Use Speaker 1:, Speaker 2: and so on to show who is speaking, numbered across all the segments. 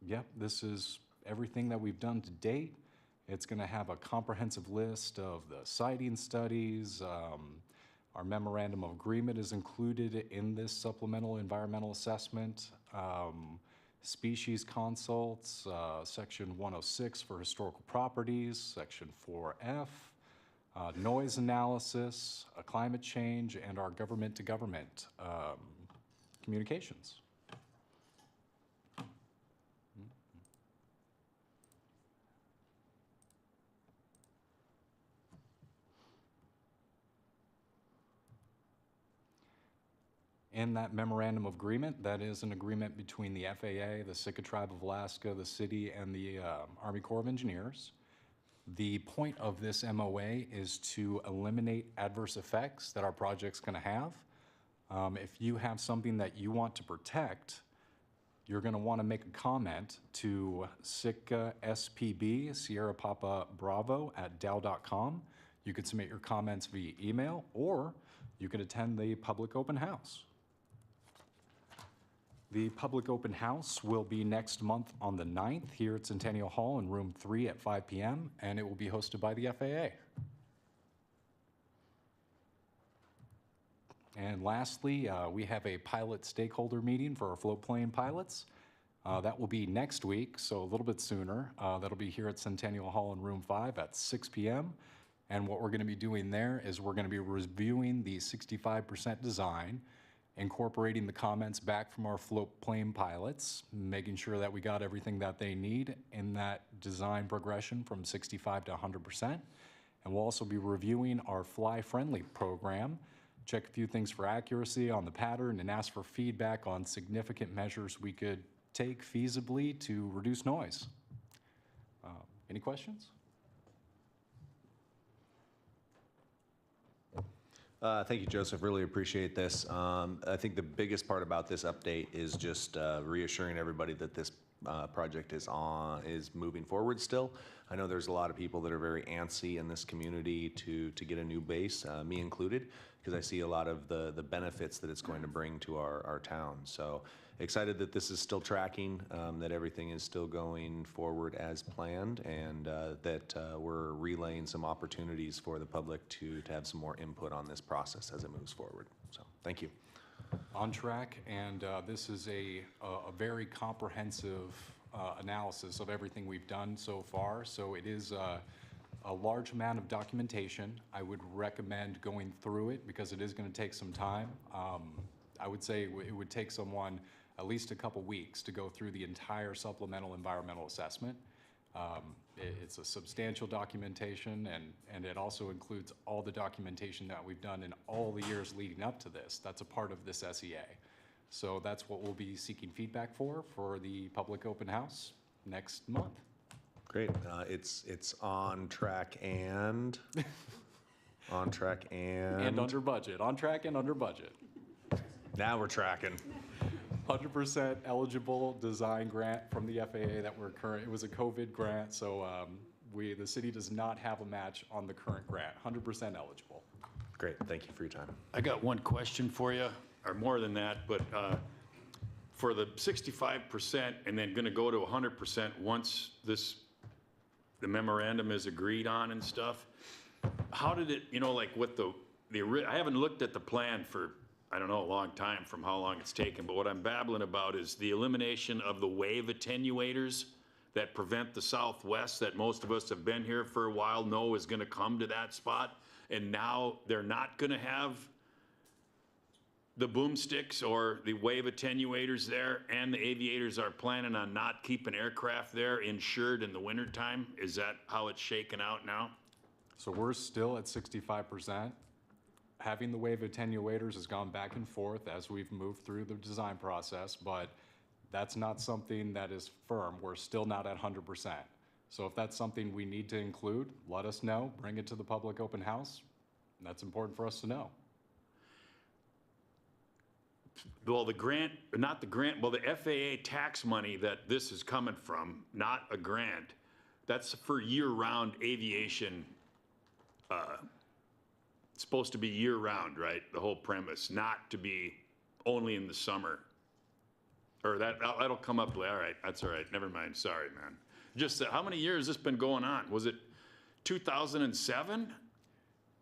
Speaker 1: Yep, this is everything that we've done to date. It's going to have a comprehensive list of the siting studies. Our memorandum of agreement is included in this supplemental environmental assessment. Species consults, section 106 for historical properties, section 4F, noise analysis, climate change, and our government-to-government communications. In that memorandum of agreement, that is an agreement between the FAA, the Sitka Tribe of Alaska, the city, and the Army Corps of Engineers. The point of this MOA is to eliminate adverse effects that our project's going to have. If you have something that you want to protect, you're going to want to make a comment to Sitka SPB, Sierra Papa Bravo @dow.com. You could submit your comments via email, or you could attend the public open house. The public open house will be next month on the 9th here at Centennial Hall in room 3 at 5 p.m., and it will be hosted by the FAA. And lastly, we have a pilot stakeholder meeting for our floatplane pilots. That will be next week, so a little bit sooner. That'll be here at Centennial Hall in room 5 at 6 p.m. And what we're going to be doing there is we're going to be reviewing the 65% design, incorporating the comments back from our floatplane pilots, making sure that we got everything that they need in that design progression from 65 to 100%. And we'll also be reviewing our fly-friendly program, check a few things for accuracy on the pattern, and ask for feedback on significant measures we could take feasibly to reduce noise. Any questions?
Speaker 2: Thank you, Joseph. Really appreciate this. I think the biggest part about this update is just reassuring everybody that this project is moving forward still. I know there's a lot of people that are very antsy in this community to get a new base, me included, because I see a lot of the benefits that it's going to bring to our town. So excited that this is still tracking, that everything is still going forward as planned, and that we're relaying some opportunities for the public to have some more input on this process as it moves forward. So thank you.
Speaker 1: On track, and this is a very comprehensive analysis of everything we've done so far. So it is a large amount of documentation. I would recommend going through it because it is going to take some time. I would say it would take someone at least a couple weeks to go through the entire supplemental environmental assessment. It's a substantial documentation, and it also includes all the documentation that we've done in all the years leading up to this. That's a part of this SEA. So that's what we'll be seeking feedback for the public open house next month.
Speaker 2: Great. It's on track and on track and
Speaker 1: under budget. On track and under budget.
Speaker 2: Now we're tracking.
Speaker 1: 100% eligible design grant from the FAA that we're current. It was a COVID grant, so the city does not have a match on the current grant. 100% eligible.
Speaker 2: Great. Thank you for your time.
Speaker 3: I got one question for you, or more than that, but for the 65% and then going to go to 100% once the memorandum is agreed on and stuff, how did it, like with I haven't looked at the plan for, I don't know, a long time from how long it's taken, but what I'm babbling about is the elimination of the wave attenuators that prevent the southwest that most of us have been here for a while know is going to come to that spot, and now they're not going to have the boomsticks or the wave attenuators there, and the aviators are planning on not keeping aircraft there insured in the wintertime. Is that how it's shaken out now?
Speaker 1: So we're still at 65%. Having the wave attenuators has gone back and forth as we've moved through the design process, but that's not something that is firm. We're still not at 100%. So if that's something we need to include, let us know, bring it to the public open house. That's important for us to know.
Speaker 3: Well, the FAA tax money that this is coming from, not a grant, that's for year-round aviation. It's supposed to be year-round, right? The whole premise, not to be only in the summer. Or that'll come up later. All right, that's all right. Never mind. Sorry, man. Just how many years has this been going on? Was it 2007?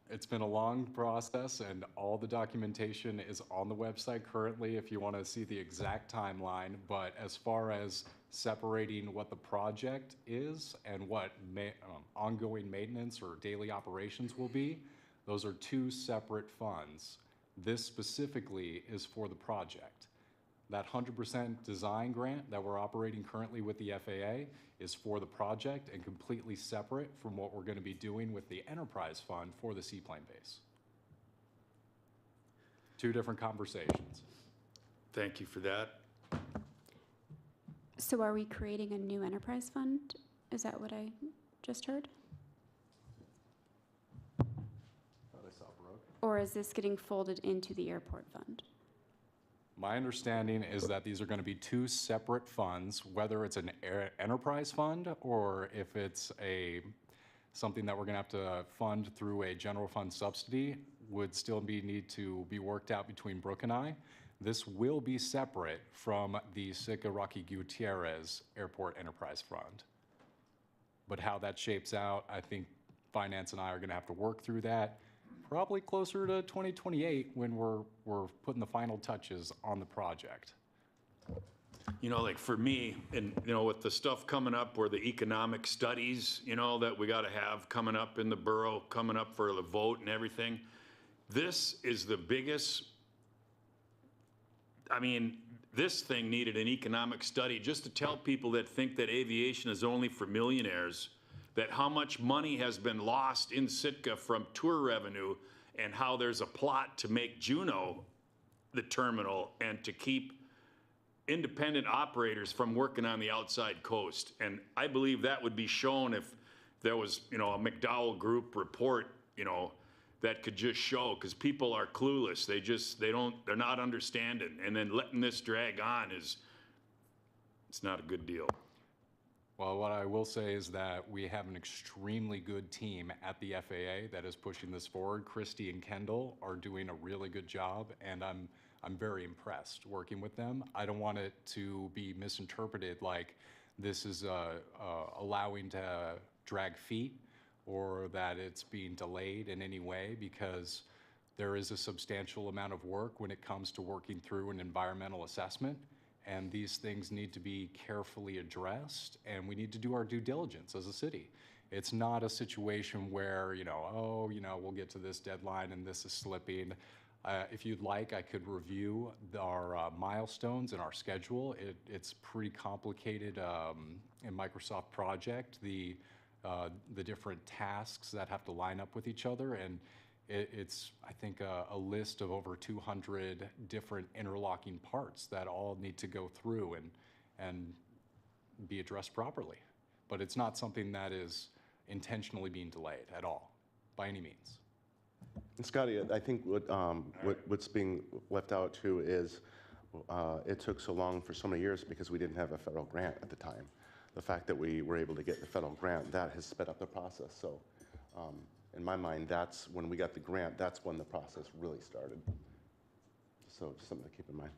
Speaker 1: It's been a long process, and all the documentation is on the website currently if you want to see the exact timeline. But as far as separating what the project is and what ongoing maintenance or daily operations will be, those are two separate funds. This specifically is for the project. That 100% design grant that we're operating currently with the FAA is for the project and completely separate from what we're going to be doing with the enterprise fund for the seaplane base. Two different conversations.
Speaker 3: Thank you for that.
Speaker 4: So are we creating a new enterprise fund? Is that what I just heard? Or is this getting folded into the airport fund?
Speaker 1: My understanding is that these are going to be two separate funds, whether it's an enterprise fund or if it's something that we're going to have to fund through a general fund subsidy would still need to be worked out between Brooke and I. This will be separate from the Sitka Rocky Gutierrez Airport Enterprise Fund. But how that shapes out, I think Finance and I are going to have to work through that. Probably closer to 2028 when we're putting the final touches on the project.
Speaker 3: You know, like for me, and you know, with the stuff coming up where the economic studies, you know, that we got to have coming up in the borough, coming up for the vote and everything, this is the biggest. I mean, this thing needed an economic study just to tell people that think that aviation is only for millionaires, that how much money has been lost in Sitka from tour revenue and how there's a plot to make Juneau the terminal and to keep independent operators from working on the outside coast. And I believe that would be shown if there was, you know, a McDowell Group report, you know, that could just show, because people are clueless. They're not understanding. And then letting this drag on it's not a good deal.
Speaker 1: Well, what I will say is that we have an extremely good team at the FAA that is pushing this forward. Christy and Kendall are doing a really good job, and I'm very impressed working with them. I don't want it to be misinterpreted like this is allowing to drag feet or that it's being delayed in any way, because there is a substantial amount of work when it comes to working through an environmental assessment. And these things need to be carefully addressed, and we need to do our due diligence as a city. It's not a situation where, we'll get to this deadline and this is slipping. If you'd like, I could review our milestones and our schedule. It's pretty complicated in Microsoft Project, the different tasks that have to line up with each other. And it's, I think, a list of over 200 different interlocking parts that all need to go through and be addressed properly. But it's not something that is intentionally being delayed at all, by any means.
Speaker 5: And Scotty, I think what's being left out too is it took so long for so many years because we didn't have a federal grant at the time. The fact that we were able to get the federal grant, that has sped up the process. So. In my mind, that's when we got the grant, that's when the process really started. So just something to keep in mind.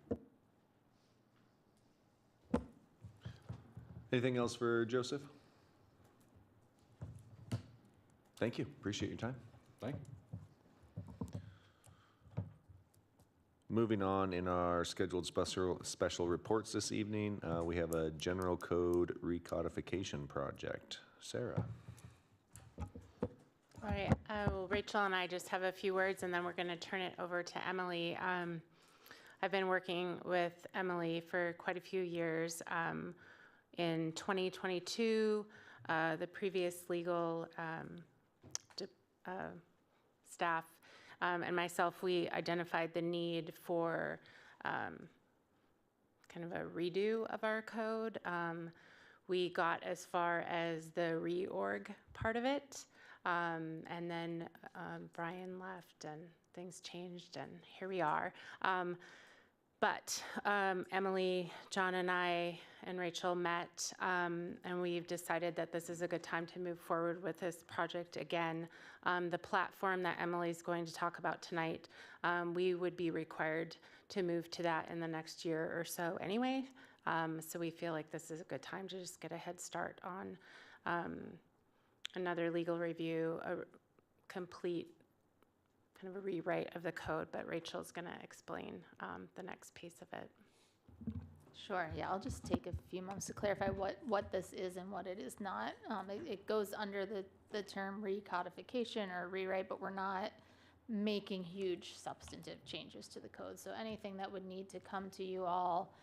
Speaker 2: Anything else for Joseph? Thank you. Appreciate your time.
Speaker 1: Thank you.
Speaker 2: Moving on in our scheduled special reports this evening, we have a general code recodification project. Sarah.
Speaker 6: All right, well, Rachel and I just have a few words, and then we're going to turn it over to Emily. I've been working with Emily for quite a few years. In 2022, the previous legal staff and myself, we identified the need for kind of a redo of our code. We got as far as the reorg part of it. And then Brian left and things changed, and here we are. But Emily, John, and I and Rachel met, and we've decided that this is a good time to move forward with this project again. The platform that Emily's going to talk about tonight, we would be required to move to that in the next year or so anyway. So we feel like this is a good time to just get a head start on another legal review, a complete kind of a rewrite of the code, but Rachel's going to explain the next piece of it.
Speaker 7: Sure, yeah, I'll just take a few moments to clarify what this is and what it is not. It goes under the term recodification or rewrite, but we're not making huge substantive changes to the code. So anything that would need to come to you all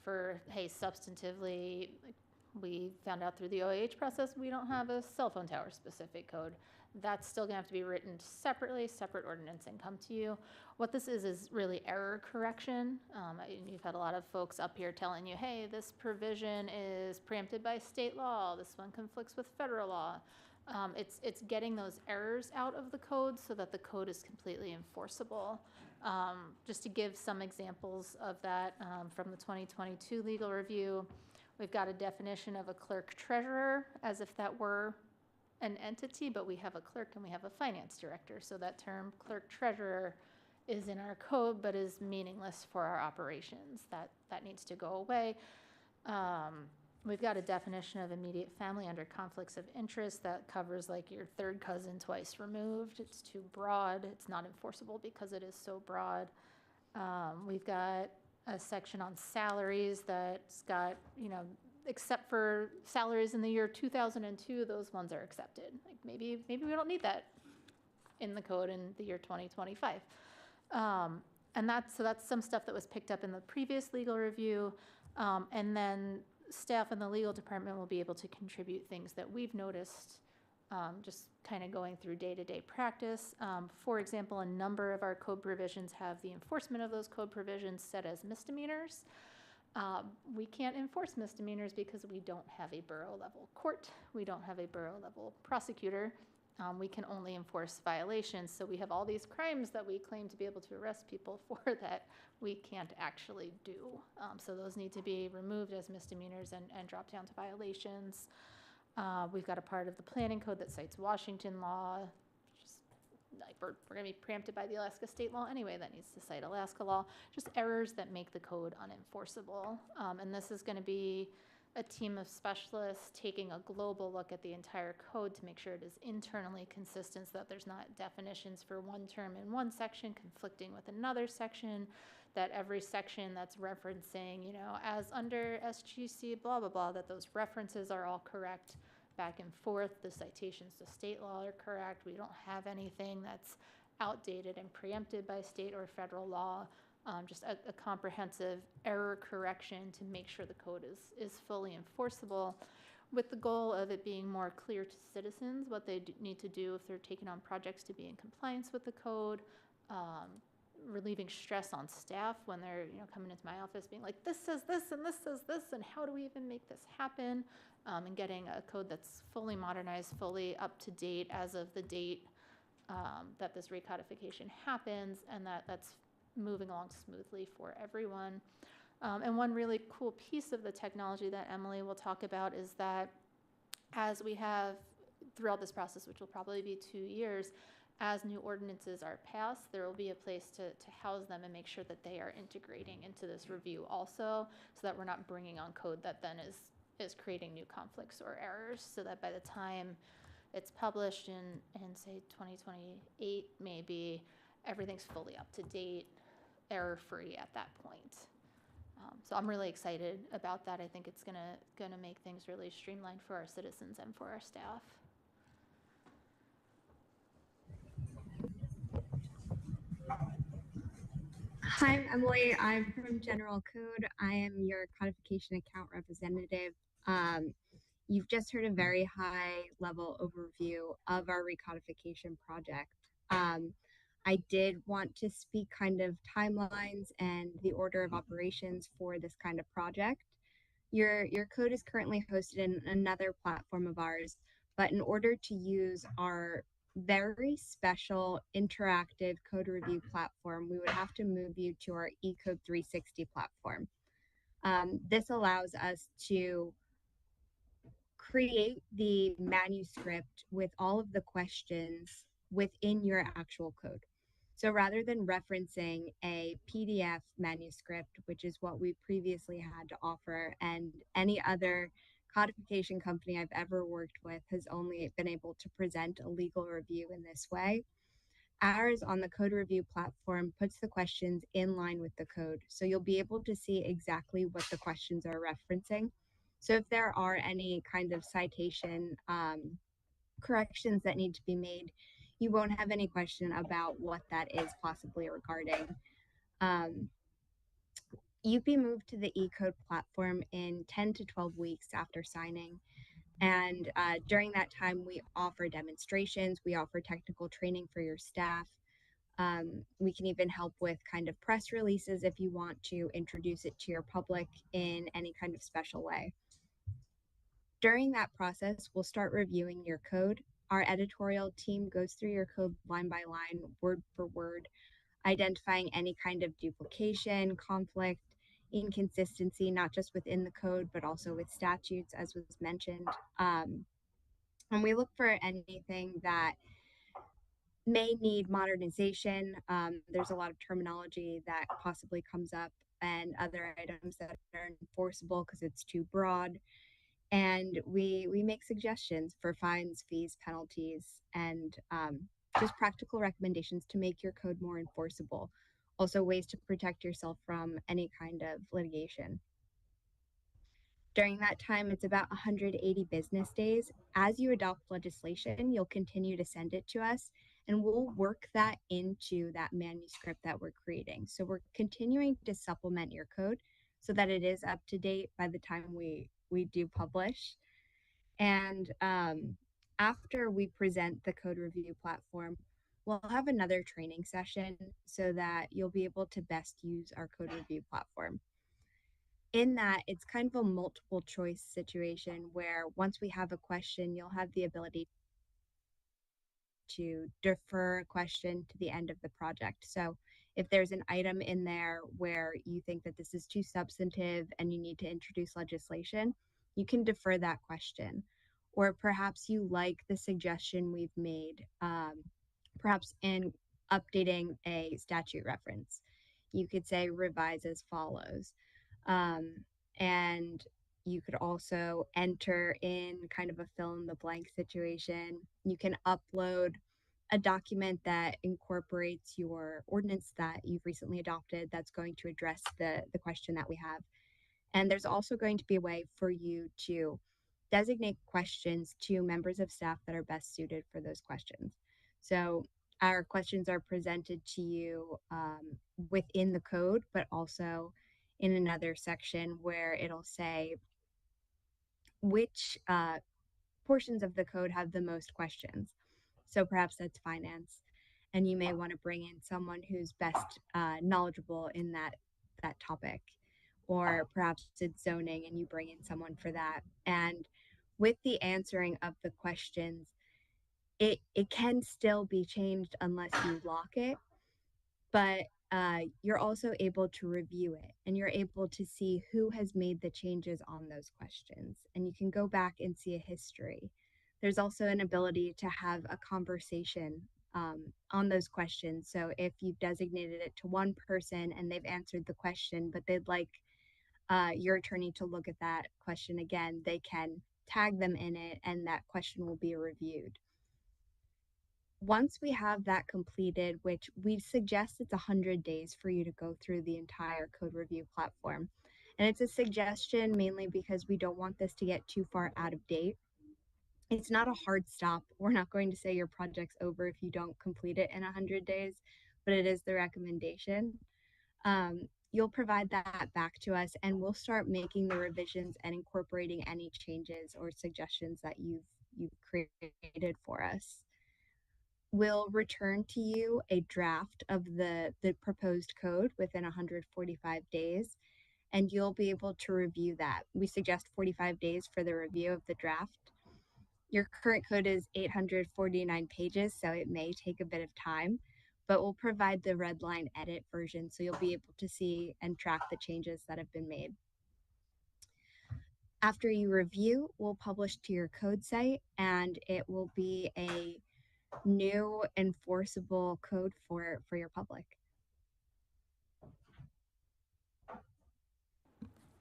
Speaker 7: for, hey, substantively, like, we found out through the OAH process, we don't have a cell phone tower specific code. That's still gonna have to be written separately, separate ordinance, and come to you. What this is really error correction. You've had a lot of folks up here telling you, hey, this provision is preempted by state law, this one conflicts with federal law. It's getting those errors out of the code so that the code is completely enforceable. Just to give some examples of that from the 2022 legal review, we've got a definition of a clerk treasurer as if that were an entity, but we have a clerk and we have a finance director. So that term clerk treasurer is in our code, but is meaningless for our operations. That needs to go away. We've got a definition of immediate family under conflicts of interest that covers like your third cousin twice removed. It's too broad. It's not enforceable because it is so broad. We've got a section on salaries that's got, except for salaries in the year 2002, those ones are accepted. Like maybe we don't need that in the code in the year 2025. And that's some stuff that was picked up in the previous legal review. And then staff in the legal department will be able to contribute things that we've noticed, just kind of going through day-to-day practice. For example, a number of our code provisions have the enforcement of those code provisions set as misdemeanors. We can't enforce misdemeanors because we don't have a borough level court. We don't have a borough level prosecutor. We can only enforce violations. So we have all these crimes that we claim to be able to arrest people for that we can't actually do. So those need to be removed as misdemeanors and dropped down to violations. We've got a part of the planning code that cites Washington law. Just like we're going to be preempted by the Alaska state law anyway, that needs to cite Alaska law. Just errors that make the code unenforceable. And this is going to be a team of specialists taking a global look at the entire code to make sure it is internally consistent so that there's not definitions for one term in one section conflicting with another section, that every section that's referencing, as under SGC, blah, blah, blah, that those references are all correct back and forth. The citations to state law are correct. We don't have anything that's outdated and preempted by state or federal law. Just a comprehensive error correction to make sure the code is fully enforceable, with the goal of it being more clear to citizens what they need to do if they're taking on projects to be in compliance with the code, relieving stress on staff when they're coming into my office being like, this says this and this says this, and how do we even make this happen, and getting a code that's fully modernized, fully up to date as of the date that this recodification happens, and that's moving along smoothly for everyone. And one really cool piece of the technology that Emily will talk about is that as we have throughout this process, which will probably be 2 years, as new ordinances are passed, there will be a place to house them and make sure that they are integrating into this review also, so that we're not bringing on code that then is creating new conflicts or errors, so that by the time it's published in say 2028 maybe, everything's fully up to date, error-free at that point. So I'm really excited about that. I think it's gonna make things really streamlined for our citizens and for our staff.
Speaker 8: Hi, I'm Emily. I'm from General Code. I am your codification account representative. You've just heard a very high level overview of our recodification project. I did want to speak kind of timelines and the order of operations for this kind of project. Your code is currently hosted in another platform of ours, but in order to use our very special interactive code review platform, we would have to move you to our eCode 360 platform. This allows us to create the manuscript with all of the questions within your actual code. So rather than referencing a PDF manuscript, which is what we previously had to offer, and any other codification company I've ever worked with has only been able to present a legal review in this way, ours on the code review platform puts the questions in line with the code. So you'll be able to see exactly what the questions are referencing. So if there are any kind of citation corrections that need to be made, you won't have any question about what that is possibly regarding. You'd be moved to the eCode platform in 10 to 12 weeks after signing. And during that time, we offer demonstrations, we offer technical training for your staff. We can even help with kind of press releases if you want to introduce it to your public in any kind of special way. During that process, we'll start reviewing your code. Our editorial team goes through your code line by line, word for word, identifying any kind of duplication, conflict, inconsistency, not just within the code, but also with statutes, as was mentioned. And we look for anything that may need modernization. There's a lot of terminology that possibly comes up and other items that are enforceable because it's too broad. And we make suggestions for fines, fees, penalties, and just practical recommendations to make your code more enforceable. Also, ways to protect yourself from any kind of litigation. During that time, it's about 180 business days. As you adopt legislation, you'll continue to send it to us, and we'll work that into that manuscript that we're creating. So we're continuing to supplement your code so that it is up to date by the time we do publish. And after we present the code review platform, we'll have another training session so that you'll be able to best use our code review platform. In that, it's kind of a multiple choice situation where once we have a question, you'll have the ability to defer a question to the end of the project. So if there's an item in there where you think that this is too substantive and you need to introduce legislation, you can defer that question. Or perhaps you like the suggestion we've made, perhaps in updating a statute reference. You could say revise as follows. And you could also enter in kind of a fill in the blank situation. You can upload a document that incorporates your ordinance that you've recently adopted that's going to address the question that we have. And there's also going to be a way for you to designate questions to members of staff that are best suited for those questions. So our questions are presented to you within the code, but also in another section where it'll say which portions of the code have the most questions. So perhaps that's finance, and you may want to bring in someone who's best knowledgeable in that topic, or perhaps it's zoning and you bring in someone for that. And with the answering of the questions, it can still be changed unless you lock it, but you're also able to review it and you're able to see who has made the changes on those questions. And you can go back and see a history. There's also an ability to have a conversation on those questions. So if you've designated it to one person and they've answered the question, but they'd like your attorney to look at that question again, they can tag them in it and that question will be reviewed. Once we have that completed, which we suggest it's 100 days for you to go through the entire code review platform. And it's a suggestion mainly because we don't want this to get too far out of date. It's not a hard stop. We're not going to say your project's over if you don't complete it in 100 days, but it is the recommendation. You'll provide that back to us and we'll start making the revisions and incorporating any changes or suggestions that you've created for us. We'll return to you a draft of the proposed code within 145 days, and you'll be able to review that. We suggest 45 days for the review of the draft. Your current code is 849 pages, so it may take a bit of time, but we'll provide the red line edit version so you'll be able to see and track the changes that have been made. After you review, we'll publish to your code site, and it will be a new enforceable code for your public.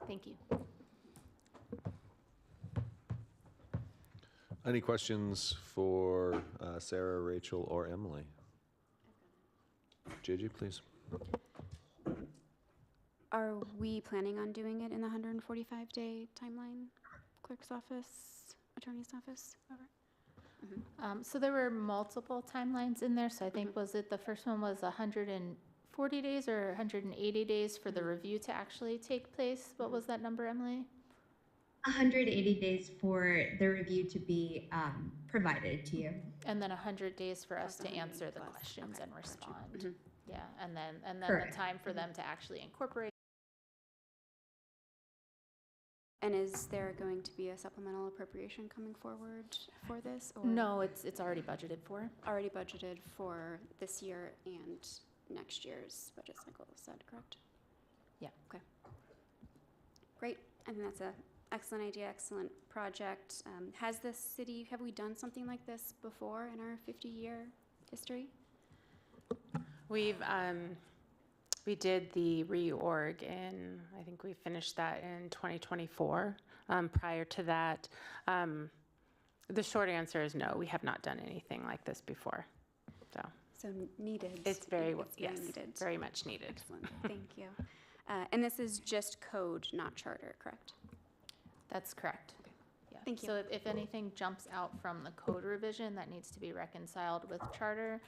Speaker 7: Thank you.
Speaker 2: Any questions for Sarah, Rachel, or Emily? JJ, please.
Speaker 4: Are we planning on doing it in the 145-day timeline? Clerk's office, attorney's office?
Speaker 7: So there were multiple timelines in there. So I think, was it the first one was 140 days or 180 days for the review to actually take place? What was that number, Emily?
Speaker 8: 180 days for the review to be provided to you.
Speaker 7: And then 100 days for us
Speaker 4: Plus
Speaker 7: to
Speaker 4: 180
Speaker 7: answer the
Speaker 4: plus.
Speaker 7: questions
Speaker 4: Okay,
Speaker 7: and
Speaker 4: gotcha.
Speaker 7: respond. Yeah, and then
Speaker 8: Correct.
Speaker 7: the time for them to actually incorporate.
Speaker 4: And is there going to be a supplemental appropriation coming forward for this? Or
Speaker 7: No, it's already budgeted for.
Speaker 4: already budgeted for this year and next year's budget cycle, is that correct?
Speaker 7: Yeah.
Speaker 4: Okay. Great. I think that's an excellent idea, excellent project. Have we done something like this before in our 50-year history?
Speaker 6: We did the reorg I think we finished that in 2024. Prior to that, the short answer is no, we have not done anything like this before.
Speaker 4: So needed.
Speaker 6: It's very,
Speaker 4: yes,
Speaker 6: needed. Very much needed.
Speaker 4: Excellent. Thank you. And this is just code, not charter, correct?
Speaker 7: That's correct. Yeah.
Speaker 4: Thank you.
Speaker 7: So if anything jumps out from the code revision that needs to be reconciled with charter,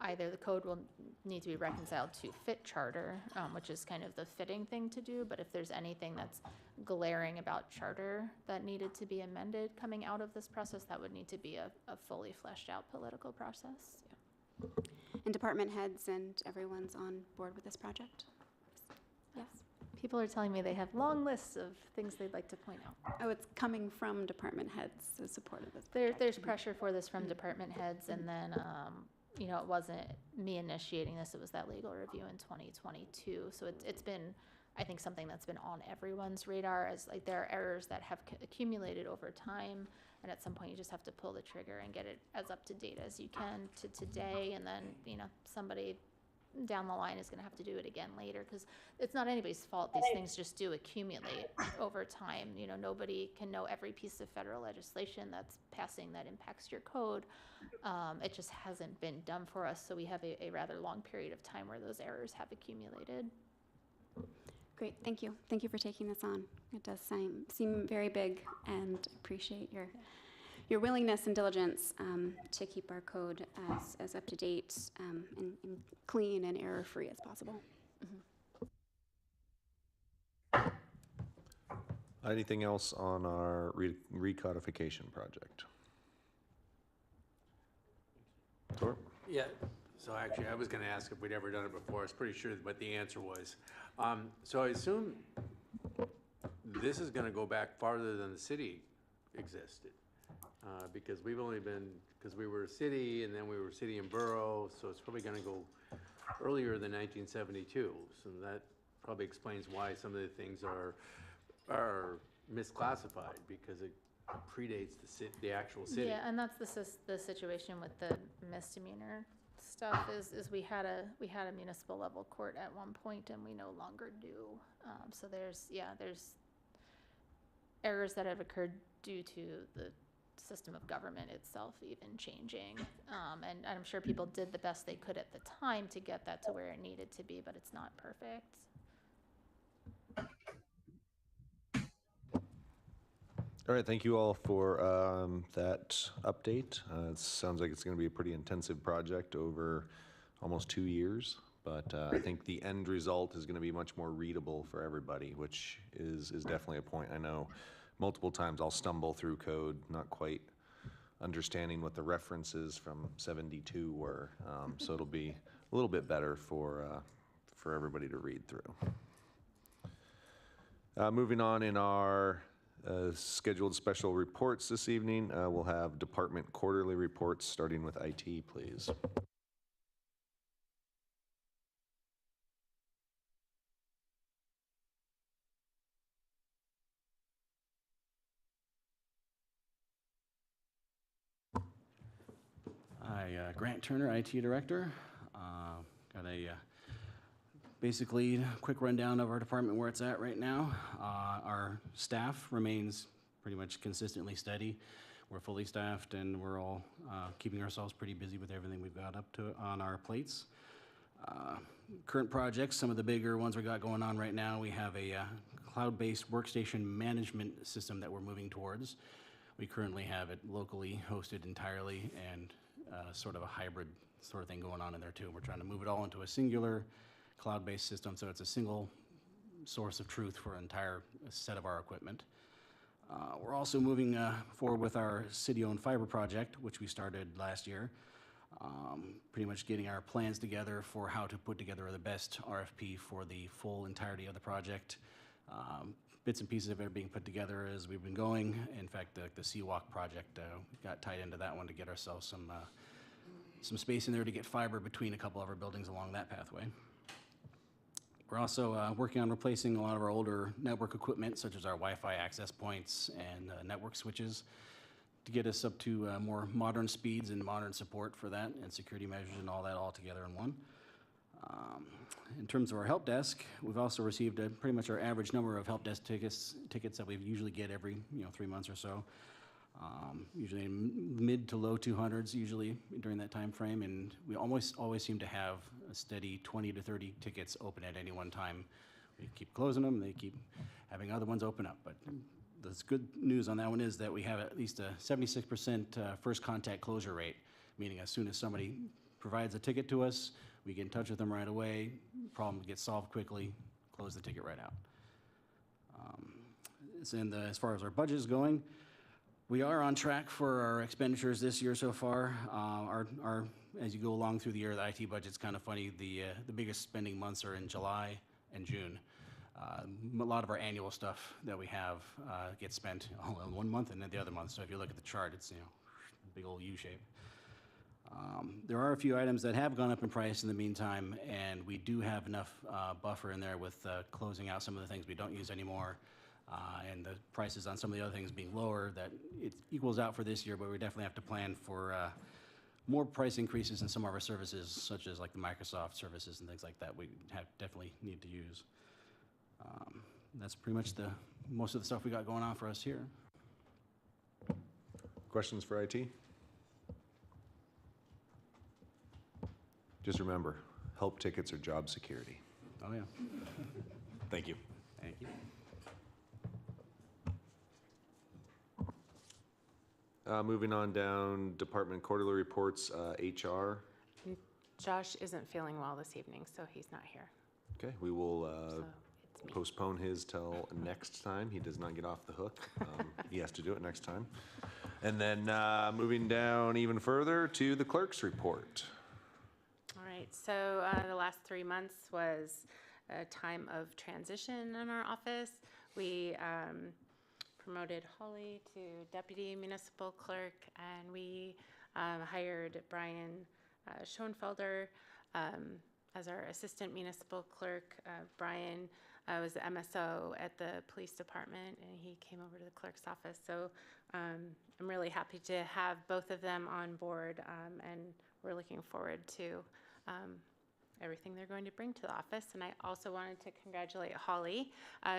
Speaker 7: either the code will need to be reconciled to fit charter, which is kind of the fitting thing to do, but if there's anything that's glaring about charter that needed to be amended coming out of this process, that would need to be a fully fleshed out political process. Yeah.
Speaker 4: And department heads and everyone's on board with this project? Yes.
Speaker 7: People are telling me they have long lists of things they'd like to point out.
Speaker 4: Oh, it's coming from department heads, the support of this project.
Speaker 7: There's pressure for this from department heads, and then, it wasn't me initiating this, it was that legal review in 2022. So it's been, I think, something that's been on everyone's radar, as like there are errors that have accumulated over time, and at some point you just have to pull the trigger and get it as up to date as you can to today, and then, somebody down the line is going to have to do it again later, because it's not anybody's fault. These things just do accumulate over time. Nobody can know every piece of federal legislation that's passing that impacts your code. It just hasn't been done for us, so we have a rather long period of time where those errors have accumulated.
Speaker 4: Great, thank you. Thank you for taking this on. It does seem very big, and appreciate your willingness and diligence to keep our code as up to date and clean and error-free as possible.
Speaker 2: Anything else on our recodification project? Tor?
Speaker 9: Yeah, so actually, I was gonna ask if we'd ever done it before. I was pretty sure what the answer was. So I assume this is gonna go back farther than the city existed. Because we've only been, because we were a city, and then we were city and borough, so it's probably gonna go earlier than 1972. So that probably explains why some of the things are misclassified, because it predates the actual city.
Speaker 7: Yeah, and that's the situation with the misdemeanor stuff is we had a municipal level court at one point, and we no longer do. So there's errors that have occurred due to the system of government itself even changing. And I'm sure people did the best they could at the time to get that to where it needed to be, but it's not perfect.
Speaker 2: All right, thank you all for that update. It sounds like it's going to be a pretty intensive project over almost 2 years, but I think the end result is going to be much more readable for everybody, which is definitely a point. I know multiple times I'll stumble through code, not quite understanding what the references from 72 were, so it'll be a little bit better for everybody to read through. Moving on in our scheduled special reports this evening, we'll have department quarterly reports, starting with IT, please.
Speaker 10: Hi, Grant Turner, IT Director. Got a basically quick rundown of our department where it's at right now. Our staff remains pretty much consistently steady. We're fully staffed and we're all keeping ourselves pretty busy with everything we've got up to on our plates. Current projects, some of the bigger ones we got going on right now, we have a cloud-based workstation management system that we're moving towards. We currently have it locally hosted entirely and sort of a hybrid sort of thing going on in there too. We're trying to move it all into a singular cloud-based system so it's a single source of truth for an entire set of our equipment. We're also moving forward with our city-owned fiber project, which we started last year. Pretty much getting our plans together for how to put together the best RFP for the full entirety of the project. Bits and pieces of it are being put together as we've been going. In fact, the Seawalk project got tied into that one to get ourselves some space in there to get fiber between a couple of our buildings along that pathway. We're also working on replacing a lot of our older network equipment, such as our Wi-Fi access points and network switches, to get us up to more modern speeds and modern support for that, and security measures and all that all together in one. In terms of our help desk, we've also received pretty much our average number of help desk tickets that we usually get every 3 months or so. Usually in mid to low 200s usually during that time frame, and we almost always seem to have a steady 20 to 30 tickets open at any one time. We keep closing them, they keep having other ones open up, but the good news on that one is that we have at least a 76% first contact closure rate, meaning as soon as somebody provides a ticket to us, we get in touch with them right away, problem gets solved quickly, close the ticket right out. As far as our budget is going, we are on track for our expenditures this year so far. As you go along through the year, the IT budget's kind of funny. The biggest spending months are in July and June. A lot of our annual stuff that we have gets spent all in 1 month and then the other month. So if you look at the chart, it's a big old U shape. There are a few items that have gone up in price in the meantime, and we do have enough buffer in there with closing out some of the things we don't use anymore. And the prices on some of the other things being lower, that it equals out for this year, but we definitely have to plan for more price increases in some of our services, such as like the Microsoft services and things like that we definitely need to use. That's pretty much most of the stuff we got going on for us here.
Speaker 2: Questions for IT? Just remember, help tickets are job security.
Speaker 10: Oh, yeah.
Speaker 2: Thank you.
Speaker 10: Thank you.
Speaker 2: Moving on down, department quarterly reports, HR.
Speaker 6: Josh isn't feeling well this evening, so he's not here.
Speaker 2: Okay, we will
Speaker 6: So it's me.
Speaker 2: postpone his till next time. He does not get off the hook. He has to do it next time. And then moving down even further to the clerk's report.
Speaker 6: All right, so the last 3 months was a time of transition in our office. We promoted Holly to deputy municipal clerk, and we hired Brian Schoenfelder as our assistant municipal clerk. Brian was the MSO at the police department, and he came over to the clerk's office. So I'm really happy to have both of them on board, and we're looking forward to everything they're going to bring to the office. And I also wanted to congratulate Holly.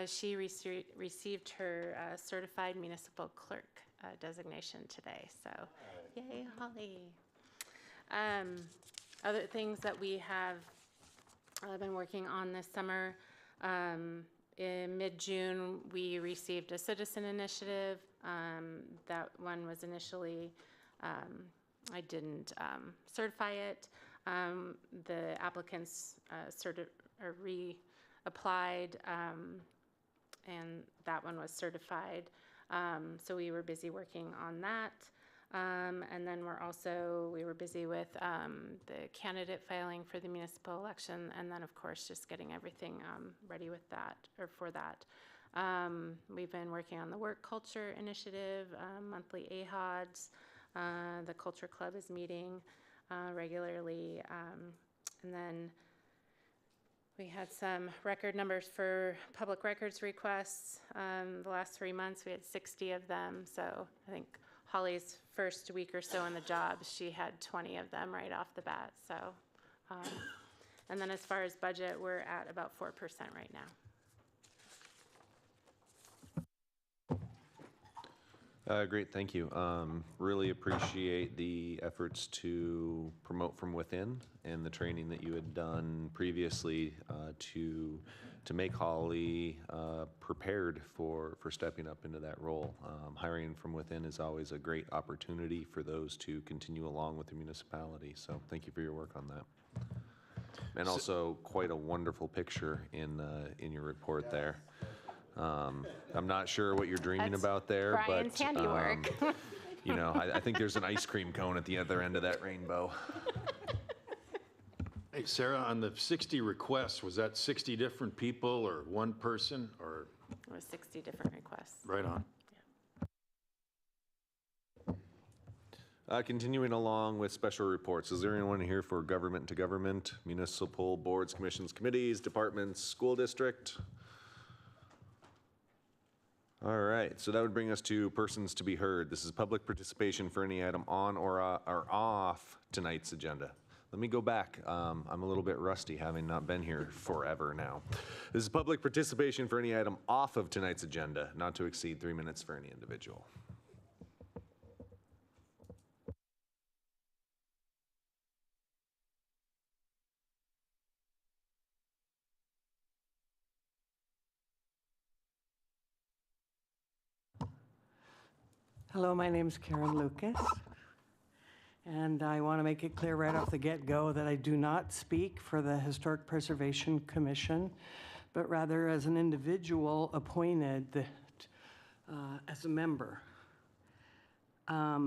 Speaker 6: She received her certified municipal clerk designation today. So yay, Holly. Other things that we have been working on this summer, in mid-June, we received a citizen initiative. That one was initially, I didn't certify it. The applicants reapplied, and that one was certified. So we were busy working on that. And then we were busy with the candidate filing for the municipal election, and then of course just getting everything ready with that, or for that. We've been working on the work culture initiative, monthly AHODs. The Culture Club is meeting regularly, and then we had some record numbers for public records requests. The last 3 months we had 60 of them, so I think Holly's first week or so in the job, she had 20 of them right off the bat, so. And then as far as budget, we're at about 4% right now.
Speaker 2: Great, thank you. Really appreciate the efforts to promote from within and the training that you had done previously to make Holly prepared for stepping up into that role. Hiring from within is always a great opportunity for those to continue along with the municipality. So thank you for your work on that. And also quite a wonderful picture in your report there. I'm not sure what you're dreaming
Speaker 6: That's
Speaker 2: about there,
Speaker 6: Brian's
Speaker 2: but
Speaker 6: handiwork.
Speaker 2: you know, I think there's an ice cream cone at the other end of that rainbow.
Speaker 3: Hey, Sarah, on the 60 requests, was that 60 different people or one person or
Speaker 6: It was 60 different requests.
Speaker 3: right on?
Speaker 2: Continuing along with special reports, is there anyone here for government to government, municipal boards, commissions, committees, departments, school district? All right, so that would bring us to persons to be heard. This is public participation for any item on or off tonight's agenda. Let me go back. I'm a little bit rusty, having not been here forever now. This is public participation for any item off of tonight's agenda, not to exceed 3 minutes for any individual.
Speaker 11: Hello, my name's Karen Lucas, and I want to make it clear right off the get-go that I do not speak for the Historic Preservation Commission, but rather as an individual appointed as a member. I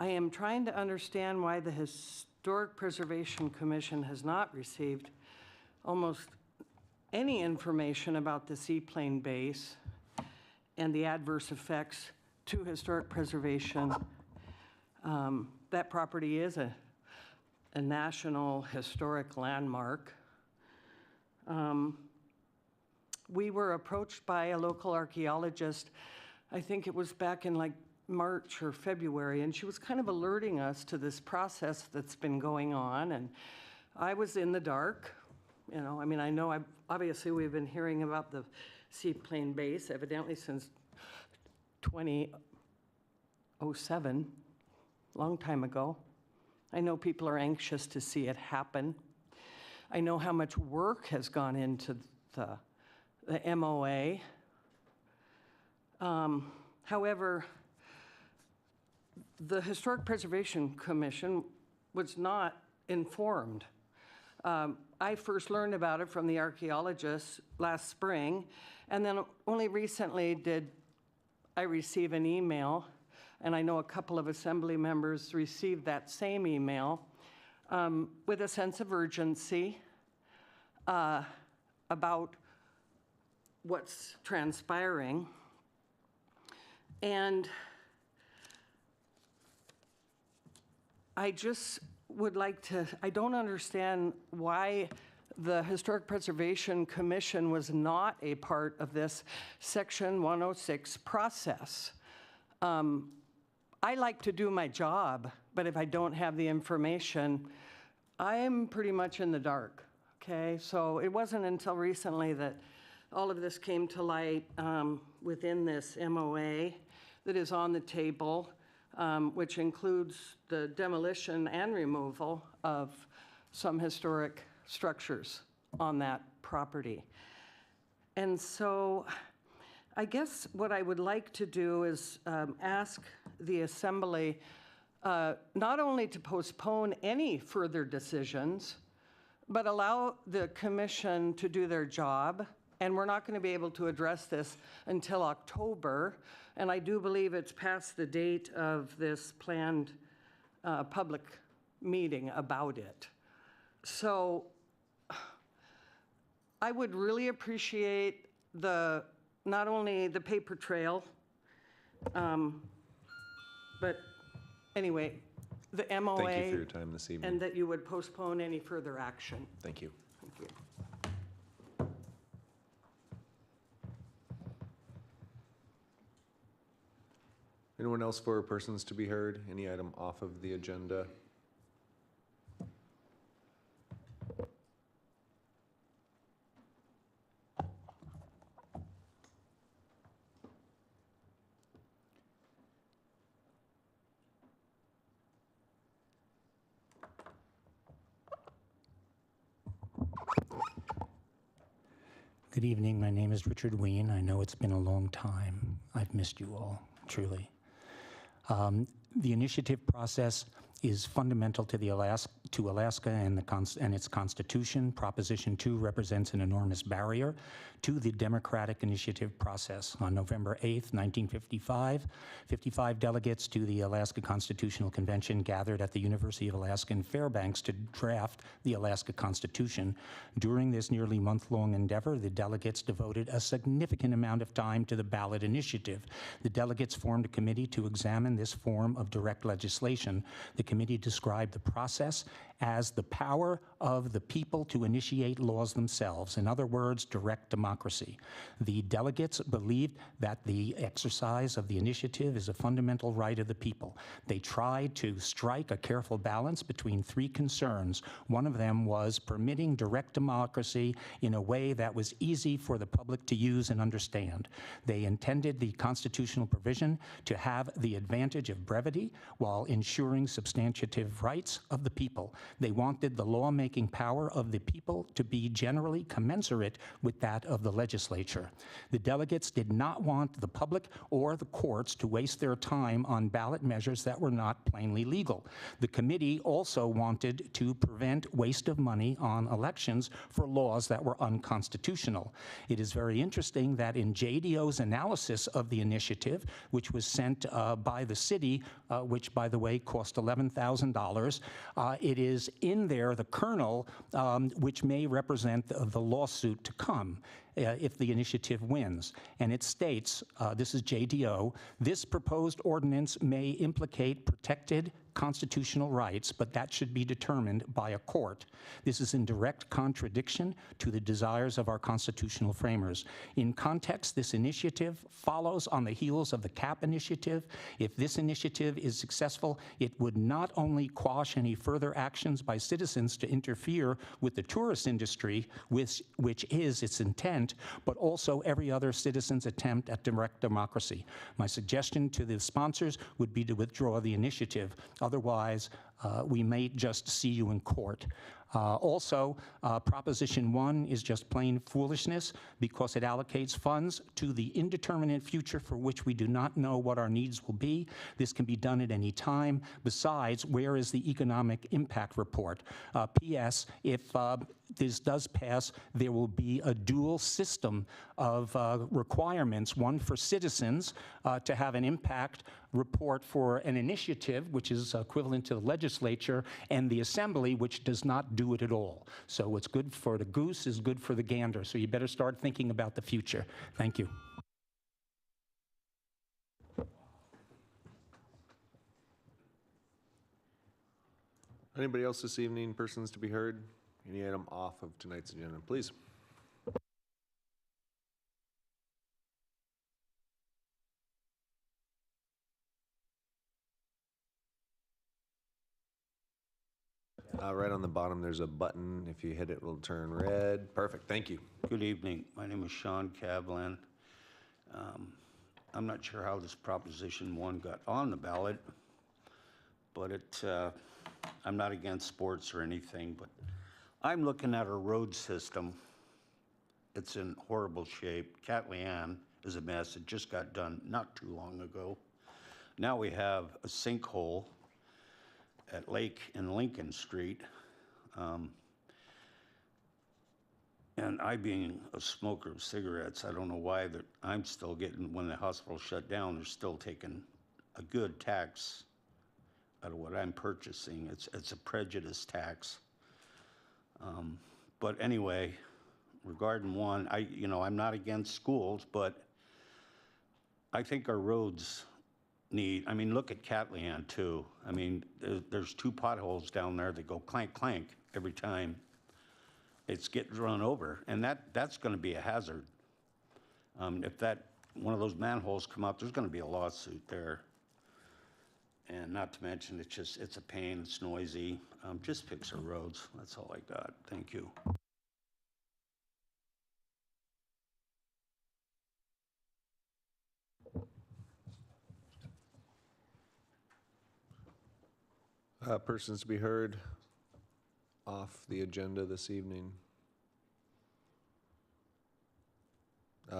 Speaker 11: am trying to understand why the Historic Preservation Commission has not received almost any information about the seaplane base and the adverse effects to historic preservation. That property is a national historic landmark. We were approached by a local archaeologist, I think it was back in like March or February, and she was kind of alerting us to this process that's been going on, and I was in the dark. You know, I mean, I know obviously we've been hearing about the seaplane base evidently since 2007, long time ago. I know people are anxious to see it happen. I know how much work has gone into the MOA. However, the Historic Preservation Commission was not informed. I first learned about it from the archaeologists last spring, and then only recently did I receive an email, and I know a couple of assembly members received that same email with a sense of urgency about what's transpiring. And I just would like to, I don't understand why the Historic Preservation Commission was not a part of this Section 106 process. I like to do my job, but if I don't have the information, I'm pretty much in the dark, okay? So it wasn't until recently that all of this came to light within this MOA that is on the table, which includes the demolition and removal of some historic structures on that property. And so I guess what I would like to do is ask the Assembly not only to postpone any further decisions, but allow the Commission to do their job. And we're not going to be able to address this until October. And I do believe it's past the date of this planned public meeting about it. So I would really appreciate not only the paper trail, but anyway, the MOA.
Speaker 2: Thank you for your time this evening.
Speaker 11: And that you would postpone any further action.
Speaker 2: Thank you.
Speaker 11: Thank you.
Speaker 2: Anyone else for persons to be heard? Any item off of the agenda?
Speaker 12: Good evening. My name is Richard Ween. I know it's been a long time. I've missed you all, truly. The initiative process is fundamental to Alaska and its constitution. Proposition 2 represents an enormous barrier to the democratic initiative process. On November 8th, 1955, 55 delegates to the Alaska Constitutional Convention gathered at the University of Alaska in Fairbanks to draft the Alaska Constitution. During this nearly month-long endeavor, the delegates devoted a significant amount of time to the ballot initiative. The delegates formed a committee to examine this form of direct legislation. The committee described the process as the power of the people to initiate laws themselves. In other words, direct democracy. The delegates believed that the exercise of the initiative is a fundamental right of the people. They tried to strike a careful balance between three concerns. One of them was permitting direct democracy in a way that was easy for the public to use and understand. They intended the constitutional provision to have the advantage of brevity while ensuring substantive rights of the people. They wanted the lawmaking power of the people to be generally commensurate with that of the legislature. The delegates did not want the public or the courts to waste their time on ballot measures that were not plainly legal. The committee also wanted to prevent waste of money on elections for laws that were unconstitutional. It is very interesting that in JDO's analysis of the initiative, which was sent by the city, which, by the way, cost $11,000, it is in there, the kernel, which may represent the lawsuit to come if the initiative wins. And it states, this is JDO, this proposed ordinance may implicate protected constitutional rights, but that should be determined by a court. This is in direct contradiction to the desires of our constitutional framers. In context, this initiative follows on the heels of the CAP initiative. If this initiative is successful, it would not only quash any further actions by citizens to interfere with the tourist industry, which is its intent, but also every other citizen's attempt at direct democracy. My suggestion to the sponsors would be to withdraw the initiative. Otherwise, we may just see you in court. Also, Proposition 1 is just plain foolishness because it allocates funds to the indeterminate future for which we do not know what our needs will be. This can be done at any time. Besides, where is the economic impact report? P.S. If this does pass, there will be a dual system of requirements, one for citizens to have an impact report for an initiative, which is equivalent to the legislature, and the assembly, which does not do it at all. So what's good for the goose is good for the gander. So you better start thinking about the future. Thank you.
Speaker 2: Anybody else this evening, persons to be heard? Any item off of tonight's agenda, please? Right on the bottom, there's a button. If you hit it, it'll turn red. Perfect, thank you.
Speaker 13: Good evening. My name is Sean Cavlan. I'm not sure how this Proposition 1 got on the ballot, but I'm not against sports or anything, but I'm looking at our road system. It's in horrible shape. Catlean is a mess. It just got done not too long ago. Now we have a sinkhole at Lake and Lincoln Street. And I, being a smoker of cigarettes, I don't know why that I'm still getting, when the hospital shut down, they're still taking a good tax out of what I'm purchasing. It's a prejudice tax. But anyway, regarding one, I'm not against schools, but I think our roads look at Catlean too. There's two potholes down there that go clank, clank every time it's getting run over, and that's gonna be a hazard. If one of those manholes come up, there's gonna be a lawsuit there. And not to mention, it's a pain, it's noisy. Just fix our roads. That's all I got. Thank you.
Speaker 2: Persons to be heard off the agenda this evening.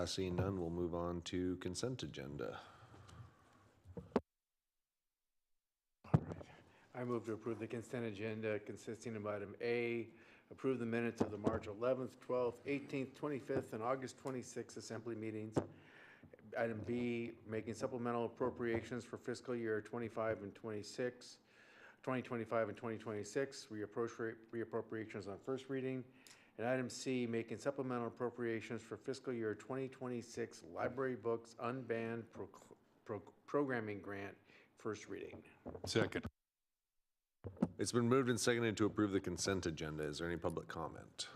Speaker 2: Seeing none, we'll move on to consent agenda.
Speaker 9: I move to approve the consent agenda consisting of item A, approve the minutes of the March 11th, 12th, 18th, 25th, and August 26th assembly meetings. Item B, making supplemental appropriations for fiscal year 2025 and 2026, reappropriations on first reading. And item C, making supplemental appropriations for fiscal year 2026 library books unbanned programming grant, first reading.
Speaker 3: Second.
Speaker 2: It's been moved and seconded to approve the consent agenda. Is there any public comment?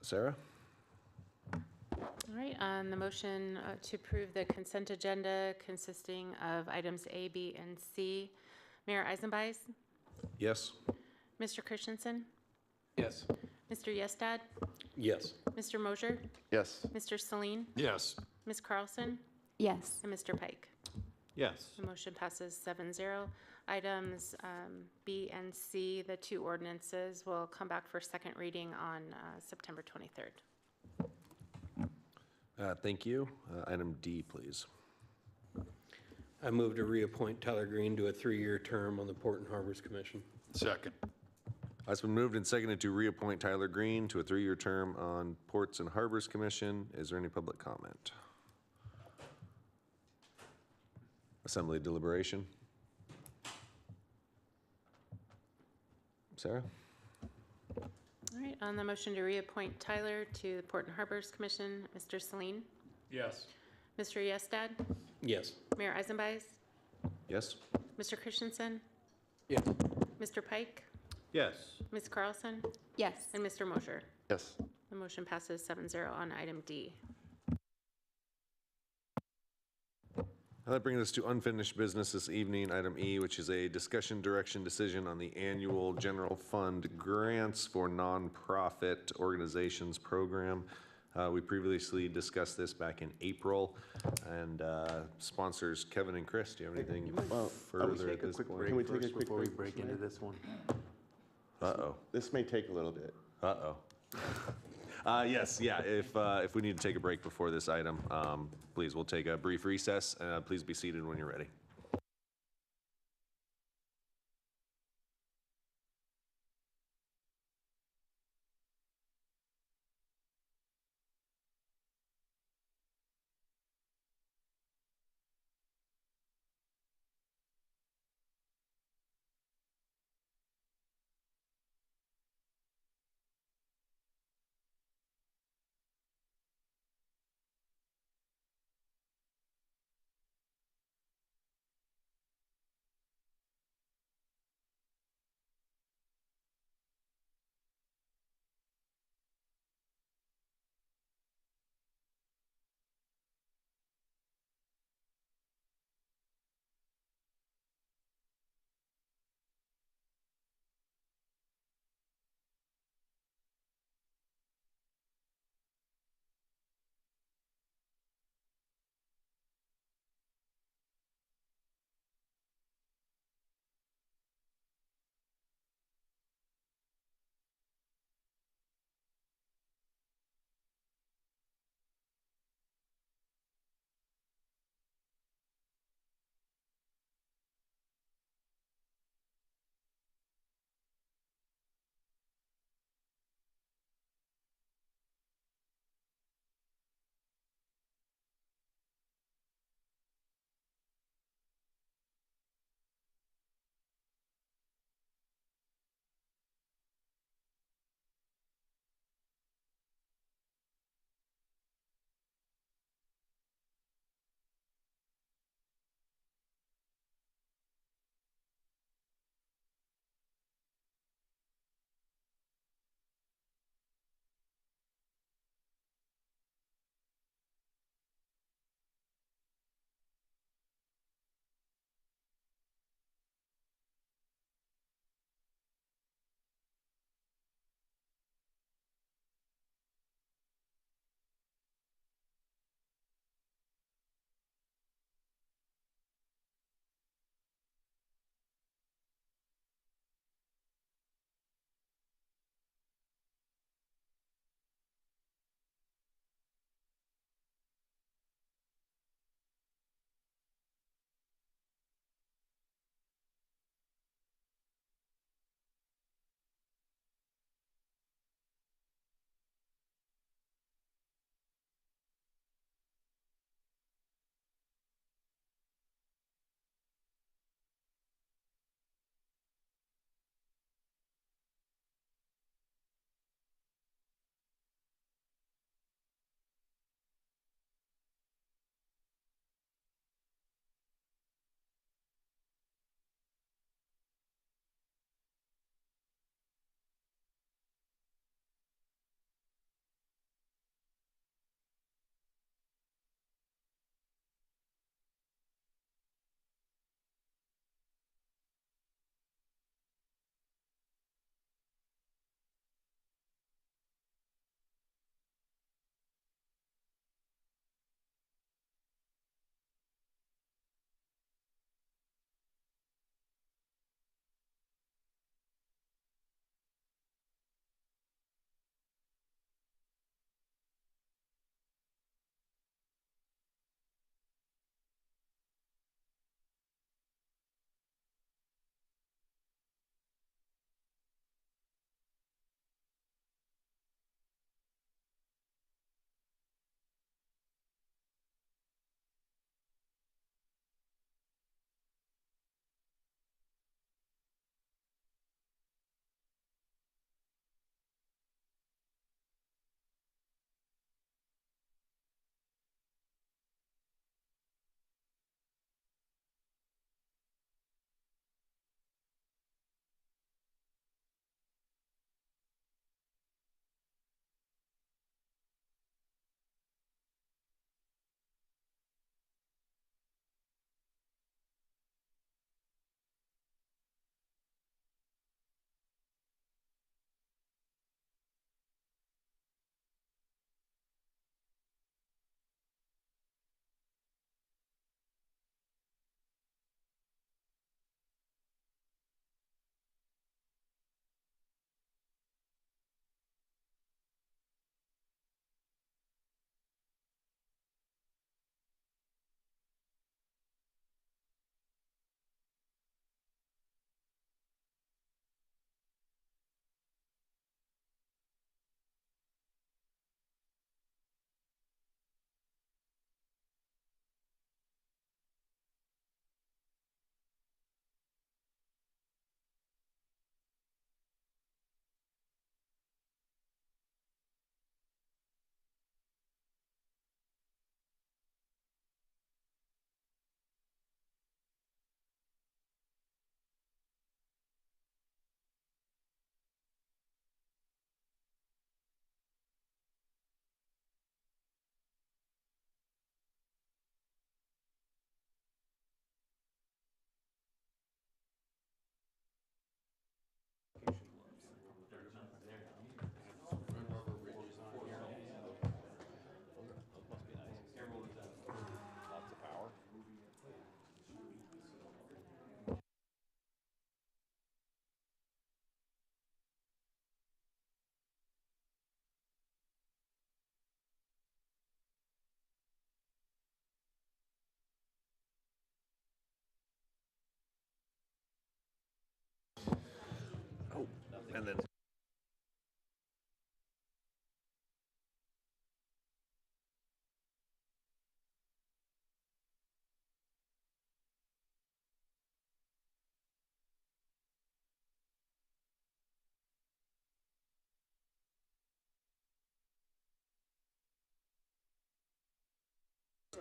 Speaker 2: Sarah?
Speaker 6: All right, on the motion to approve the consent agenda consisting of items A, B, and C, Mayor Eisenbeis,
Speaker 2: Yes.
Speaker 6: Mr. Christensen,
Speaker 9: Yes.
Speaker 6: Mr. Yestad,
Speaker 9: Yes.
Speaker 6: Mr. Mosher,
Speaker 5: Yes.
Speaker 6: Mr. Celine,
Speaker 3: Yes.
Speaker 6: Ms. Carlson,
Speaker 4: Yes.
Speaker 6: and Mr. Pike.
Speaker 9: Yes.
Speaker 6: The motion passes 7-0. Items B and C, the two ordinances, will come back for second reading on September 23rd.
Speaker 2: Thank you. Item D, please.
Speaker 14: I move to reappoint Tyler Green to a 3-year term on the Port and Harbors Commission.
Speaker 3: Second.
Speaker 2: It's been moved and seconded to reappoint Tyler Green to a 3-year term on Ports and Harbors Commission. Is there any public comment? Assembly deliberation. Sarah?
Speaker 6: All right, on the motion to reappoint Tyler to the Port and Harbors Commission, Mr. Celine,
Speaker 3: Yes.
Speaker 6: Mr. Yestad,
Speaker 14: Yes.
Speaker 6: Mayor Eisenbeis,
Speaker 2: Yes?
Speaker 6: Mr. Christensen,
Speaker 9: Yes.
Speaker 6: Mr. Pike,
Speaker 14: Yes.
Speaker 6: Ms. Carlson,
Speaker 4: Yes.
Speaker 6: and Mr. Mosher.
Speaker 5: Yes.
Speaker 6: The motion passes 7-0 on item D.
Speaker 2: That brings us to unfinished business this evening, item E, which is a discussion direction decision on the annual general fund grants for nonprofit organizations program. We previously discussed this back in April, and sponsors Kevin and Chris, do you have anything further at this point?
Speaker 5: Can we take a quick
Speaker 9: Before we
Speaker 5: break,
Speaker 9: break
Speaker 5: Mr.
Speaker 9: into
Speaker 5: Mayor?
Speaker 9: this one?
Speaker 2: Uh-oh.
Speaker 5: This may take a little bit.
Speaker 2: Uh-oh. Yes, yeah, if we need to take a break before this item, please, we'll take a brief recess. Please be seated when you're ready.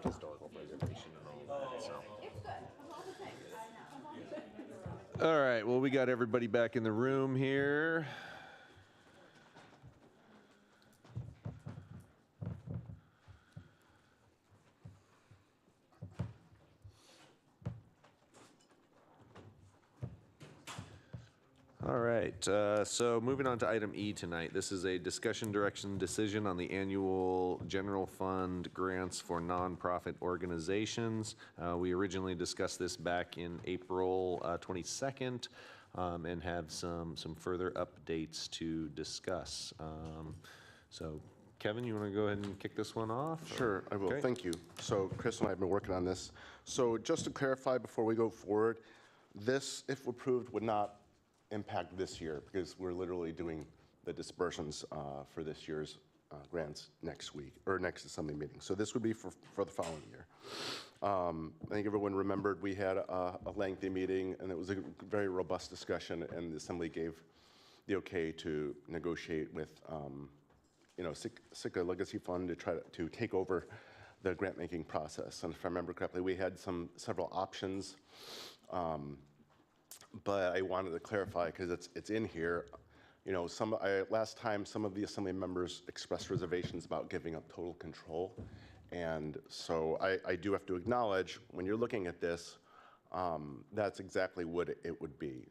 Speaker 2: historical preservation and all that, so. All right, well, we got everybody back in the room here. All right, so moving on to item E tonight. This is a discussion direction decision on the annual general fund grants for nonprofit organizations. We originally discussed this back in April 22nd and have some further updates to discuss. So Kevin, you want to go ahead and kick this one off?
Speaker 5: Sure, I will.
Speaker 2: Okay.
Speaker 5: Thank you. So Chris and I have been working on this. So just to clarify before we go forward, this, if approved, would not impact this year because we're literally doing the dispersions for this year's grants next week or next assembly meeting. So this would be for the following year. I think everyone remembered we had a lengthy meeting and it was a very robust discussion, and the assembly gave the okay to negotiate with Sitka Legacy Fund to try to take over the grant making process. And if I remember correctly, we had several options. But I wanted to clarify because it's in here. You know, last time some of the assembly members expressed reservations about giving up total control, and so I do have to acknowledge when you're looking at this, that's exactly what it would be.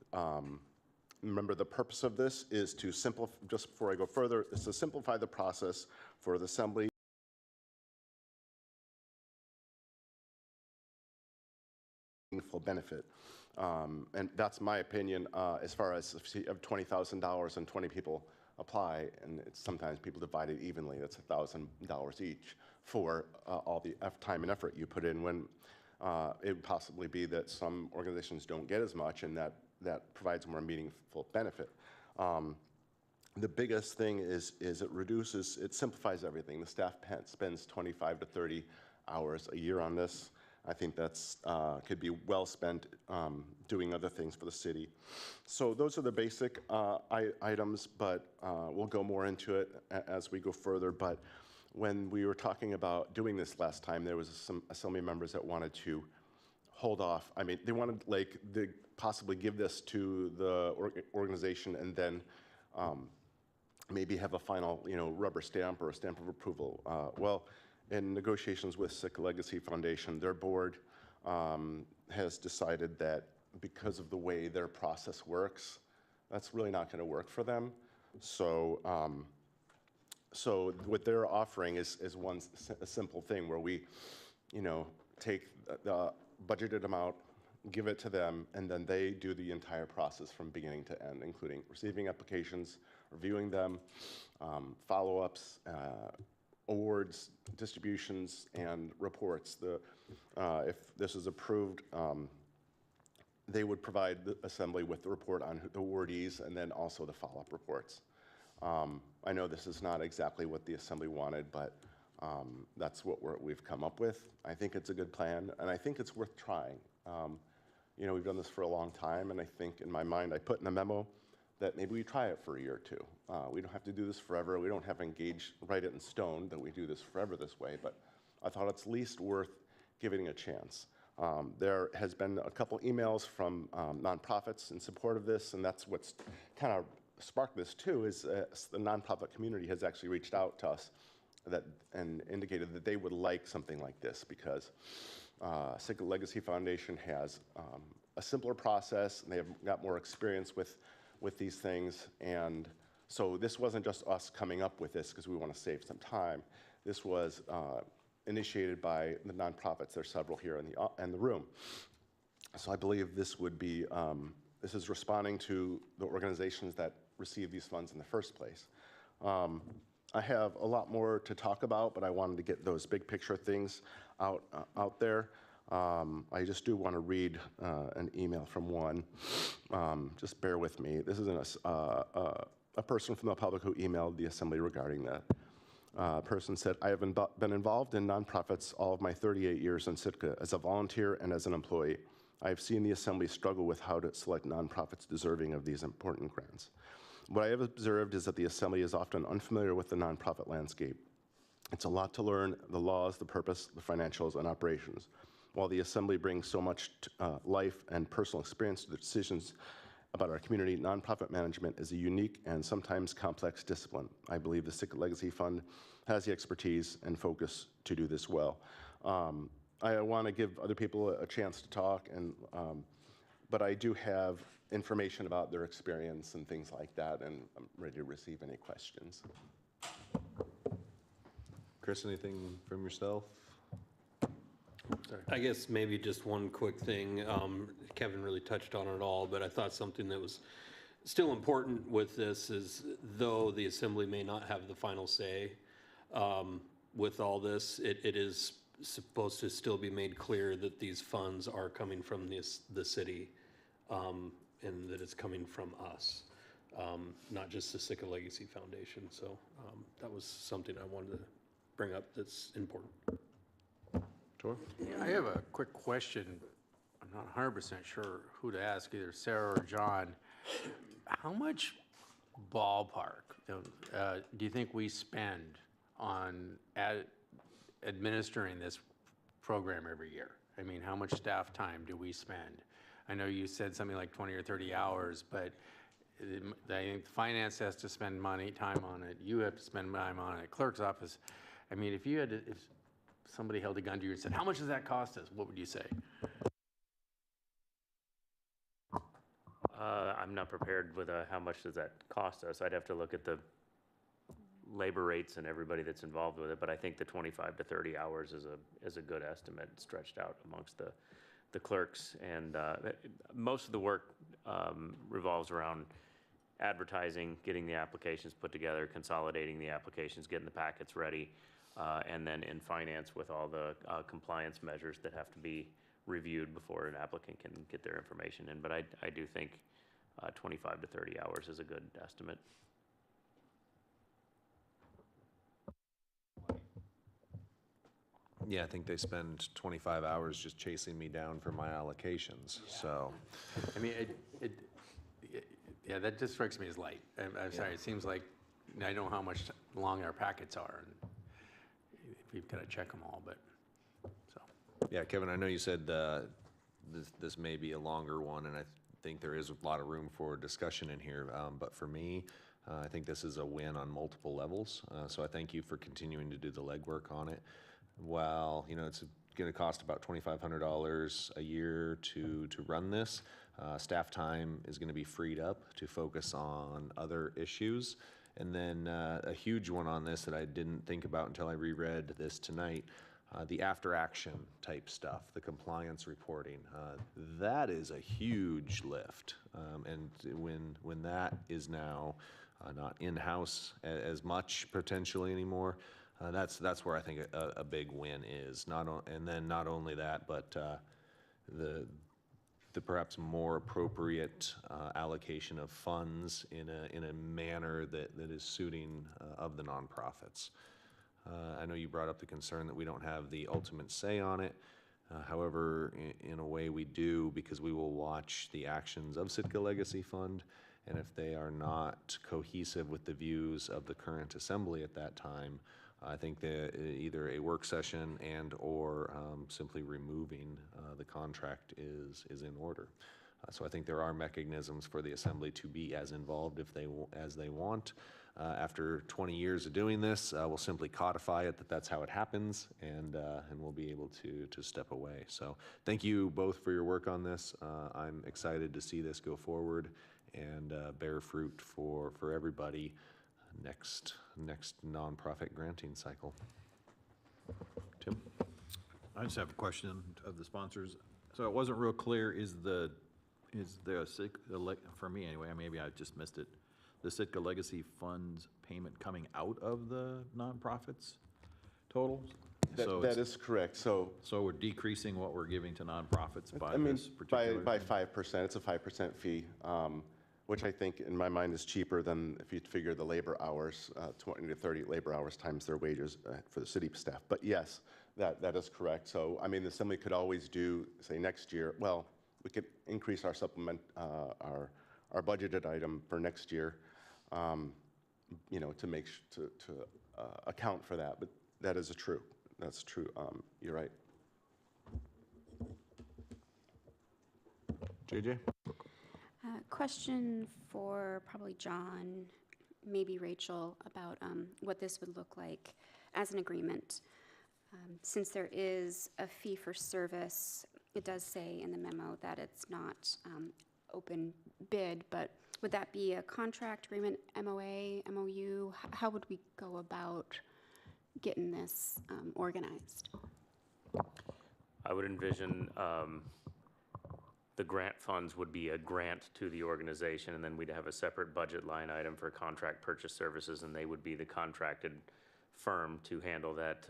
Speaker 5: Remember, the purpose of this is to simplify. Just before I go further, is to simplify the process for the assembly. Meaningful benefit. And that's my opinion as far as if you have $20,000 and 20 people apply, and sometimes people divide it evenly, that's $1,000 each for all the time and effort you put in, when it would possibly be that some organizations don't get as much, and that provides more meaningful benefit. The biggest thing is it simplifies everything. The staff spends 25 to 30 hours a year on this. I think that's could be well spent doing other things for the city. So those are the basic items, but we'll go more into it as we go further. But when we were talking about doing this last time, there was some assembly members that wanted to hold off. I mean, they wanted they possibly give this to the organization and then maybe have a final, rubber stamp or a stamp of approval. Well, in negotiations with Sitka Legacy Foundation, their board has decided that because of the way their process works, that's really not going to work for them. So, so what they're offering is a simple thing where we, take the budgeted amount, give it to them, and then they do the entire process from beginning to end, including receiving applications, reviewing them, follow-ups, awards, distributions, and reports. If this is approved, they would provide the assembly with the report on the awardees and then also the follow-up reports. I know this is not exactly what the assembly wanted, but that's what we've come up with. I think it's a good plan, and I think it's worth trying. We've done this for a long time, and I think in my mind I put in the memo that maybe we try it for a year or two. We don't have to do this forever. We don't have to write it in stone that we do this forever this way, but I thought it's least worth giving a chance. There has been a couple emails from nonprofits in support of this, and that's what's kind of sparked this too, is the nonprofit community has actually reached out to us and indicated that they would like something like this because Sitka Legacy Foundation has a simpler process, and they have got more experience with these things. And so this wasn't just us coming up with this because we want to save some time. This was initiated by the nonprofits. There's several here in the room. So I believe this would be, this is responding to the organizations that receive these funds in the first place. I have a lot more to talk about, but I wanted to get those big picture things out there. I just do want to read an email from one. Just bear with me. This is a person from the public who emailed the assembly regarding that. Person said, I have been involved in nonprofits all of my 38 years in Sitka as a volunteer and as an employee. I have seen the assembly struggle with how to select nonprofits deserving of these important grants. What I have observed is that the assembly is often unfamiliar with the nonprofit landscape. It's a lot to learn: the laws, the purpose, the financials, and operations. While the Assembly brings so much life and personal experience to the decisions about our community, nonprofit management is a unique and sometimes complex discipline. I believe the Sitka Legacy Fund has the expertise and focus to do this well. I want to give other people a chance to talk, but I do have information about their experience and things like that, and I'm ready to receive any questions.
Speaker 2: Chris, anything from yourself?
Speaker 14: I guess maybe just one quick thing. Kevin really touched on it all, but I thought something that was still important with this is, though the Assembly may not have the final say with all this, it is supposed to still be made clear that these funds are coming from the city, and that it's coming from us, not just the Sitka Legacy Foundation. So that was something I wanted to bring up that's important.
Speaker 2: Tor?
Speaker 9: I have a quick question. I'm not 100% sure who to ask, either Sarah or John. How much ballpark do you think we spend on administering this program every year? I mean, how much staff time do we spend? I know you said something like 20 or 30 hours, but I think finance has to spend time on it. You have to spend time on it. Clerk's office. I mean, if somebody held a gun to you and said, how much does that cost us? What would you say?
Speaker 15: I'm not prepared with how much does that cost us. I'd have to look at the labor rates and everybody that's involved with it, but I think the 25 to 30 hours is a good estimate stretched out amongst the clerks. And most of the work revolves around advertising, getting the applications put together, consolidating the applications, getting the packets ready, and then in finance with all the compliance measures that have to be reviewed before an applicant can get their information in. But I do think 25 to 30 hours is a good estimate.
Speaker 2: Yeah, I think they spend 25 hours just chasing me down for my allocations, so.
Speaker 9: I mean, yeah, that just strikes me as light. I'm sorry, it seems like I know how much long our packets are, and we've got to check them all, but, so.
Speaker 2: Yeah, Kevin, I know you said this may be a longer one, and I think there is a lot of room for discussion in here, but for me, I think this is a win on multiple levels, so I thank you for continuing to do the legwork on it. While, it's going to cost about $2,500 a year to run this, staff time is going to be freed up to focus on other issues. And then a huge one on this that I didn't think about until I reread this tonight, the after action type stuff, the compliance reporting. That is a huge lift. And when that is now not in-house as much potentially anymore, that's where I think a big win is. And then not only that, but the perhaps more appropriate allocation of funds in a manner that is suiting of the nonprofits. I know you brought up the concern that we don't have the ultimate say on it. However, in a way we do, because we will watch the actions of Sitka Legacy Fund, and if they are not cohesive with the views of the current assembly at that time, I think that either a work session and or simply removing the contract is in order. So I think there are mechanisms for the assembly to be as involved as they want. After 20 years of doing this, we'll simply codify it that's how it happens, and we'll be able to step away. So thank you both for your work on this. I'm excited to see this go forward and bear fruit for everybody next nonprofit granting cycle. Tim?
Speaker 16: I just have a question of the sponsors. So it wasn't real clear, is there for me anyway, maybe I just missed it, the Sitka Legacy Funds payment coming out of the nonprofits total?
Speaker 5: That is correct. So
Speaker 16: we're decreasing what we're giving to nonprofits by this
Speaker 5: by
Speaker 16: particular?
Speaker 5: 5%. It's a 5% fee, which I think in my mind is cheaper than if you figure the labor hours, 20 to 30 labor hours times their wages for the city staff. But yes, that is correct. So the assembly could always do, say, next year. Well, we could increase our supplement, our budgeted item for next year, to account for that. But that is true. That's true. You're right.
Speaker 2: JJ?
Speaker 4: Question for probably John, maybe Rachel, about what this would look like as an agreement. Since there is a fee for service, it does say in the memo that it's not open bid, but would that be a contract agreement, MOA, MOU? How would we go about getting this organized?
Speaker 15: I would envision the grant funds would be a grant to the organization, and then we'd have a separate budget line item for contract purchase services, and they would be the contracted firm to handle that.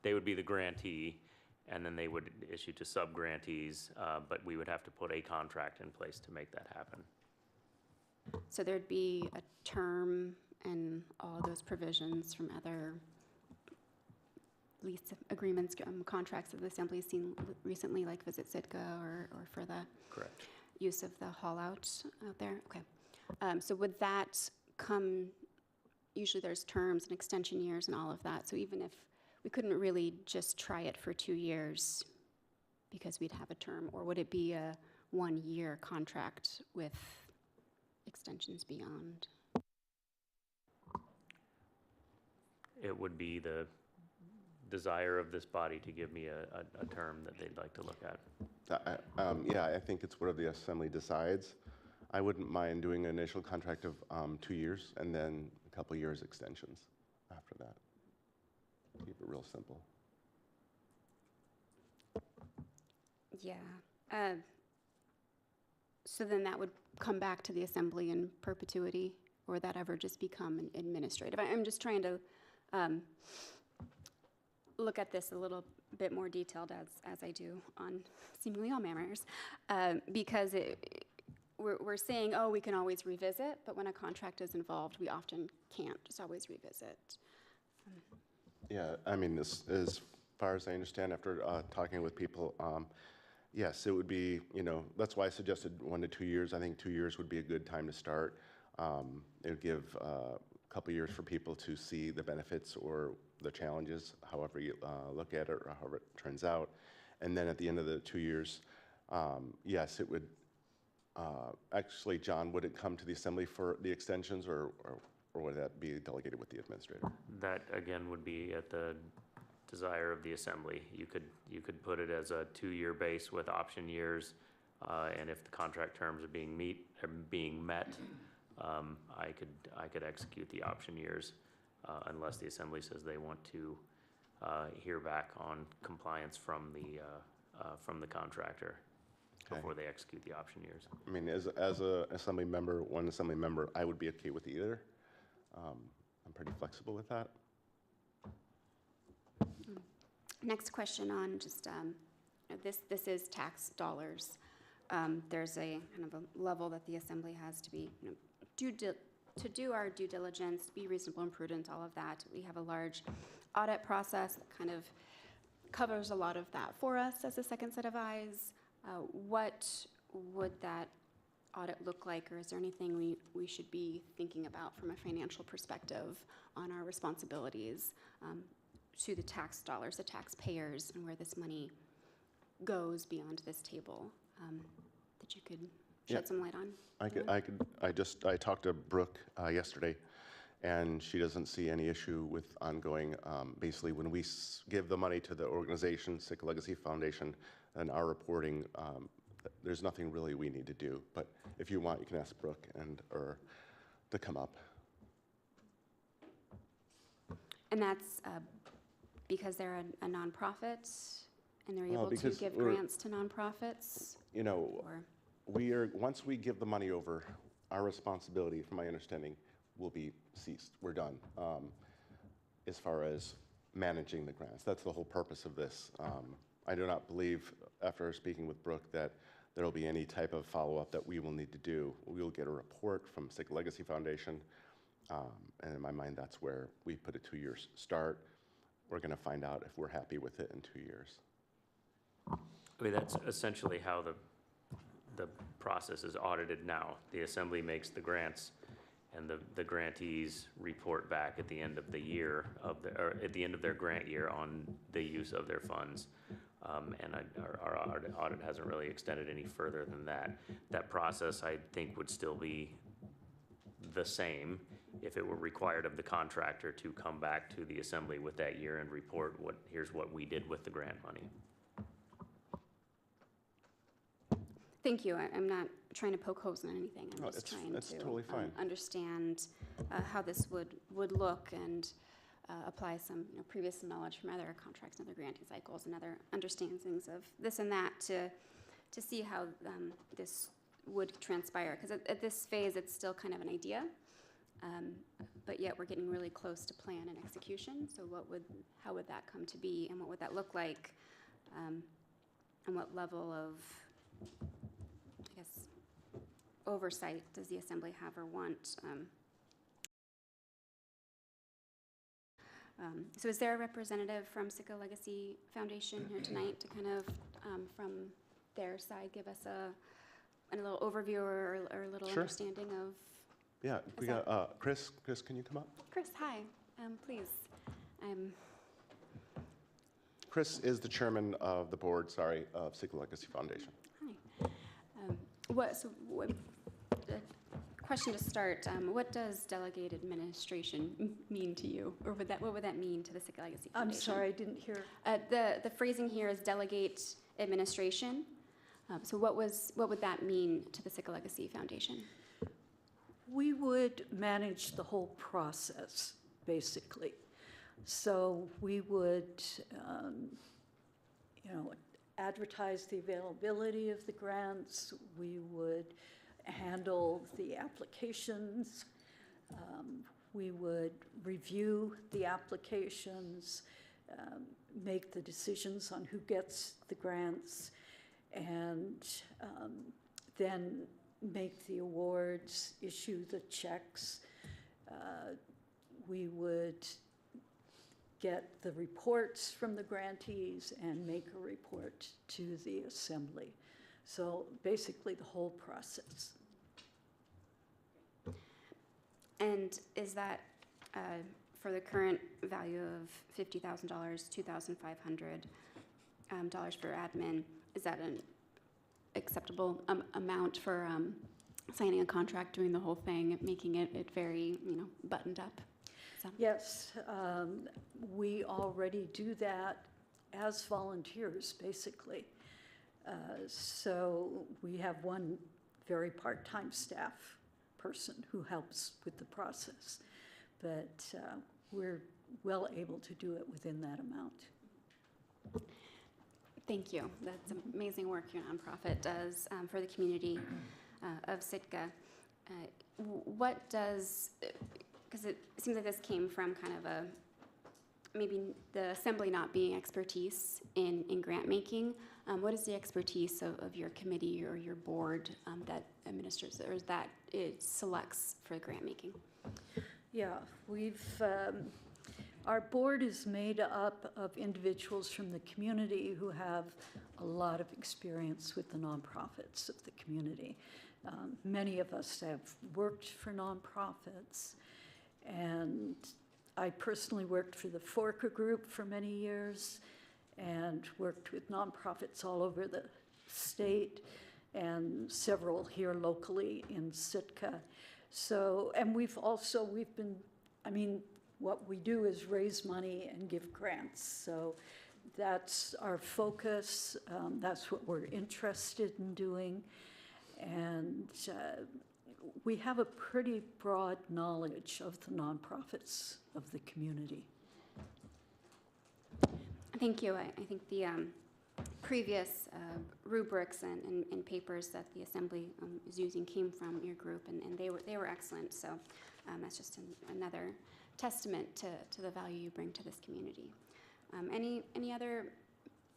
Speaker 15: They would be the grantee, and then they would issue to sub-grantees, but we would have to put a contract in place to make that happen.
Speaker 4: So there'd be a term and all those provisions from other lease agreements, contracts that the Assembly's seen recently, like Visit Sitka or for the
Speaker 15: Correct.
Speaker 4: use of the haul out there? Okay. So would that come, usually there's terms and extension years and all of that, so even if we couldn't really just try it for 2 years because we'd have a term, or would it be a 1-year contract with extensions beyond?
Speaker 15: It would be the desire of this body to give me a term that they'd like to look at.
Speaker 5: Yeah, I think it's whatever the Assembly decides. I wouldn't mind doing an initial contract of 2 years and then a couple years extensions after that. Keep it real simple.
Speaker 4: Yeah. So then that would come back to the Assembly in perpetuity, or would that ever just become an administrative? I'm just trying to look at this a little bit more detailed as I do on seemingly all matters, because we're saying, oh, we can always revisit, but when a contract is involved, we often can't just always revisit.
Speaker 5: Yeah, I mean, as far as I understand, after talking with people, yes, it would be, that's why I suggested 1 to 2 years. I think 2 years would be a good time to start. It would give a couple years for people to see the benefits or the challenges, however you look at it or however it turns out. And then at the end of the 2 years, yes, it would, actually, John, would it come to the Assembly for the extensions or would that be delegated with the administrator?
Speaker 15: That, again, would be at the desire of the Assembly. You could put it as a 2-year base with option years, and if the contract terms are being met, I could execute the option years, unless the Assembly says they want to hear back on compliance from the contractor before they execute the option years.
Speaker 5: I mean, as a Assembly member, one Assembly member, I would be okay with either. I'm pretty flexible with that.
Speaker 4: Next question on just this is tax dollars. There's a kind of a level that the Assembly has to be to do our due diligence, be reasonable and prudent, all of that. We have a large audit process that kind of covers a lot of that for us as a second set of eyes. What would that audit look like, or is there anything we should be thinking about from a financial perspective on our responsibilities to the tax dollars, the taxpayers, and where this money goes beyond this table that you could shed some light on?
Speaker 5: I talked to Brooke yesterday, and she doesn't see any issue with ongoing, basically when we give the money to the organization, Sitka Legacy Foundation, and our reporting, there's nothing really we need to do. But if you want, you can ask Brooke or to come up.
Speaker 4: And that's because they're a nonprofit and they're able to give grants to nonprofits?
Speaker 5: Once we give the money over, our responsibility, from my understanding, will be ceased. We're done as far as managing the grants. That's the whole purpose of this. I do not believe, after speaking with Brooke, that there will be any type of follow-up that we will need to do. We will get a report from Sitka Legacy Foundation, and in my mind, that's where we put a 2-year start. We're going to find out if we're happy with it in 2 years.
Speaker 15: I mean, that's essentially how the process is audited now. The Assembly makes the grants, and the grantees report back at the end of the year or at the end of their grant year on the use of their funds. And our audit hasn't really extended any further than that. That process, I think, would still be the same if it were required of the contractor to come back to the assembly with that year and report here's what we did with the grant money.
Speaker 4: Thank you. I'm not trying to poke holes in anything. I'm
Speaker 5: No,
Speaker 4: just trying
Speaker 5: that's
Speaker 4: to
Speaker 5: totally fine.
Speaker 4: understand how this would look and apply some previous knowledge from other contracts and other granting cycles and other understandings of this and that to see how this would transpire. Because at this phase, it's still kind of an idea, but yet we're getting really close to plan and execution. So how would that come to be, and what would that look like, and what level of, I guess, oversight does the assembly have or want? So is there a representative from Sitka Legacy Foundation here tonight to kind of, from their side, give us a little overview or a little
Speaker 5: Sure.
Speaker 4: understanding of?
Speaker 5: Yeah, we got Chris. Chris, can you come up?
Speaker 4: Chris, hi, please.
Speaker 5: Chris is the chairman of the board, of Sitka Legacy Foundation.
Speaker 4: Hi. Question to start, what does delegate administration mean to you? Or what would that mean to the Sitka Legacy Foundation?
Speaker 17: I'm sorry, I didn't hear.
Speaker 4: The phrasing here is delegate administration. So what would that mean to the Sitka Legacy Foundation?
Speaker 17: We would manage the whole process, basically. So we would, advertise the availability of the grants. We would handle the applications. We would review the applications, make the decisions on who gets the grants, and then make the awards, issue the checks. We would get the reports from the grantees and make a report to the assembly. So basically the whole process.
Speaker 4: And is that for the current value of $50,000, $2,500 for admin, is that an acceptable amount for signing a contract, doing the whole thing, making it very, buttoned up? So.
Speaker 17: Yes, we already do that as volunteers, basically. So we have one very part-time staff person who helps with the process, but we're well able to do it within that amount.
Speaker 4: Thank you. That's amazing work your nonprofit does for the community of Sitka. What does, because it seems like this came from kind of maybe the assembly not being expertise in grant making. What is the expertise of your committee or your board that administers or that it selects for grant making?
Speaker 17: Yeah, our board is made up of individuals from the community who have a lot of experience with the nonprofits of the community. Many of us have worked for nonprofits, and I personally worked for the Forca Group for many years and worked with nonprofits all over the state and several here locally in Sitka. So, and what we do is raise money and give grants. So that's our focus. That's what we're interested in doing. And we have a pretty broad knowledge of the nonprofits of the community.
Speaker 4: Thank you. I think the previous rubrics and papers that the Assembly is using came from your group, and they were excellent. So that's just another testament to the value you bring to this community. Any other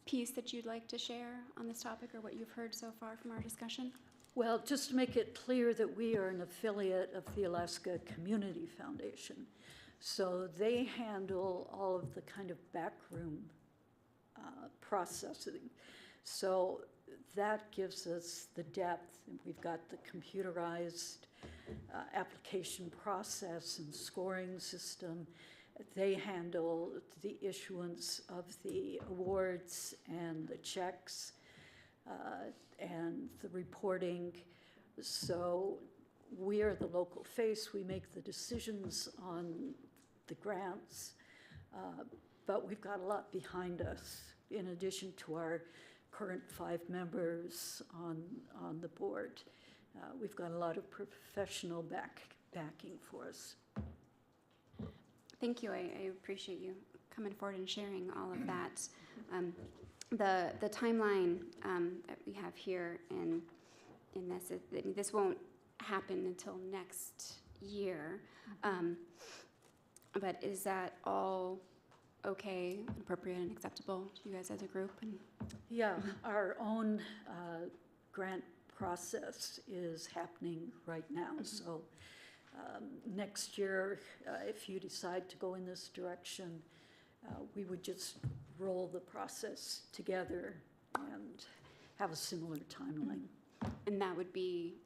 Speaker 4: piece that you'd like to share on this topic or what you've heard so far from our discussion?
Speaker 17: Well, just to make it clear that we are an affiliate of the Alaska Community Foundation. So they handle all of the kind of backroom processing. So that gives us the depth. And we've got the computerized application process and scoring system. They handle the issuance of the awards and the checks and the reporting. So we are the local face. We make the decisions on the grants, but we've got a lot behind us in addition to our current 5 members on the board. We've got a lot of professional backing for us.
Speaker 4: Thank you. I appreciate you coming forward and sharing all of that. The timeline that we have here in this, this won't happen until next year. But is that all okay, appropriate, and acceptable to you guys as a group? And
Speaker 17: Yeah, our own grant process is happening right now. So next year, if you decide to go in this direction, we would just roll the process together and have a similar timeline.
Speaker 4: And that would be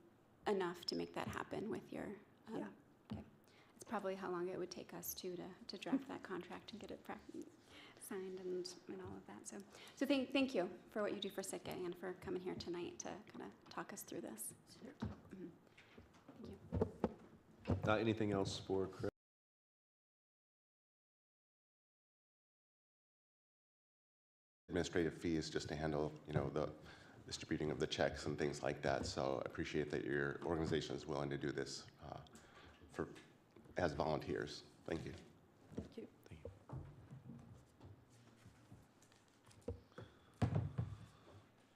Speaker 4: enough to make that happen with your,
Speaker 17: Yeah.
Speaker 4: Okay. It's probably how long it would take us to draft that contract and get it signed and all of that. So thank you for what you do for Sitka and for coming here tonight to kind of talk us through this. Thank you.
Speaker 2: Anything else for Chris?
Speaker 5: Administrative fees just to handle, the distributing of the checks and things like that. So I appreciate that your organization is willing to do this as volunteers. Thank you.
Speaker 17: Thank you.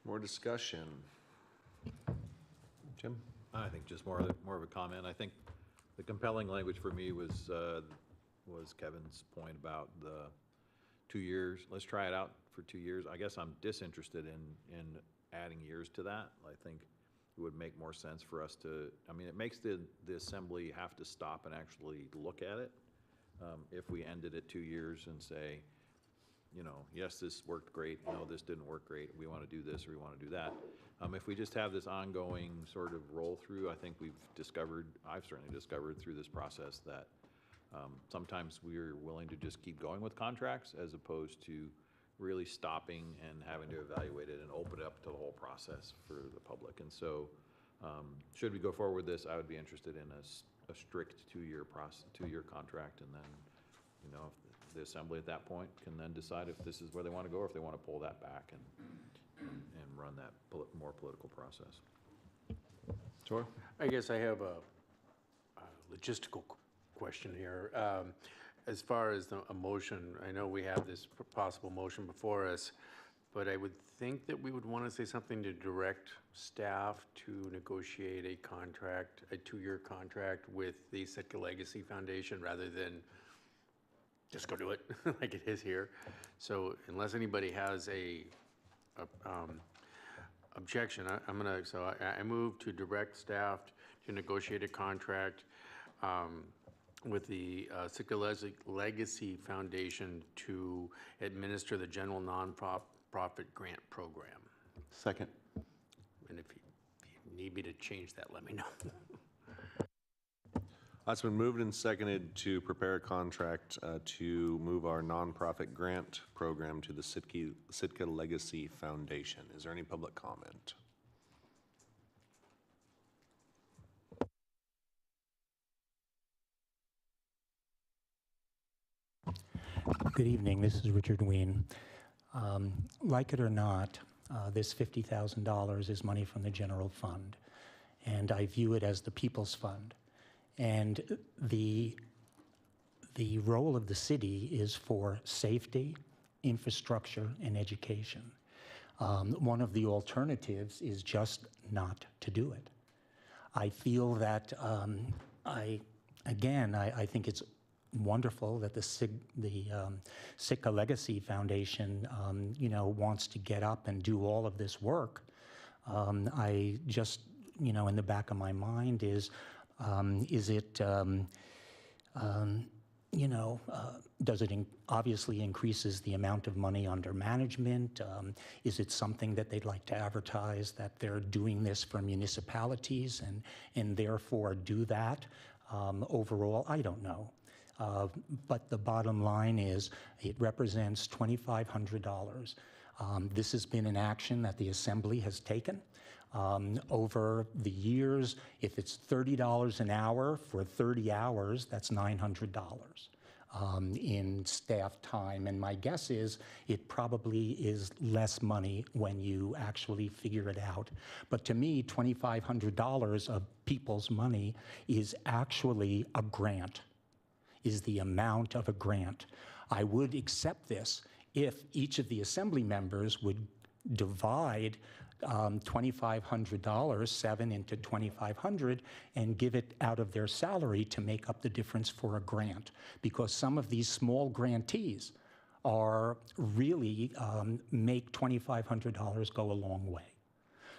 Speaker 2: More discussion. Jim?
Speaker 16: I think just more of a comment. I think the compelling language for me was Kevin's point about the 2 years. Let's try it out for 2 years. I guess I'm disinterested in adding years to that. I think it would make more sense for us to, it makes the assembly have to stop and actually look at it. If we ended at 2 years and say, yes, this worked great, no, this didn't work great, we want to do this or we want to do that. If we just have this ongoing sort of roll through, I think I've certainly discovered through this process that sometimes we're willing to just keep going with contracts as opposed to really stopping and having to evaluate it and open it up to the whole process for the public. And so should we go forward with this, I would be interested in a strict 2-year contract, and then, if the assembly at that point can then decide if this is where they want to go or if they want to pull that back and run that more political process.
Speaker 2: Sure.
Speaker 9: I guess I have a logistical question here. As far as a motion, I know we have this possible motion before us, but I would think that we would want to say something to direct staff to negotiate a contract, a 2-year contract with the Sitka Legacy Foundation rather than just go do it like it is here. So unless anybody has a objection, I move to direct staff to negotiate a contract with the Sitka Legacy Foundation to administer the general nonprofit grant program.
Speaker 5: Second.
Speaker 9: And if you need me to change that, let me know.
Speaker 2: It's been moved and seconded to prepare a contract to move our nonprofit grant program to the Sitka Legacy Foundation. Is there any public comment?
Speaker 12: Good evening, this is Richard Ween. Like it or not, this $50,000 is money from the general fund, and I view it as the people's fund. And the role of the city is for safety, infrastructure, and education. One of the alternatives is just not to do it. I feel that, I think it's wonderful that the Sitka Legacy Foundation, wants to get up and do all of this work. I just, in the back of my mind is it Does it obviously increases the amount of money under management? Is it something that they'd like to advertise that they're doing this for municipalities and therefore do that? Overall, I don't know. But the bottom line is it represents $2,500. This has been an action that the Assembly has taken. Over the years, if it's $30 an hour for 30 hours, that's $900 in staff time. And my guess is it probably is less money when you actually figure it out. But to me, $2,500 of people's money is actually a grant, is the amount of a grant. I would accept this if each of the Assembly members would divide $2,500, 7 into 2,500, and give it out of their salary to make up the difference for a grant. Because some of these small grantees are really make $2,500 go a long way.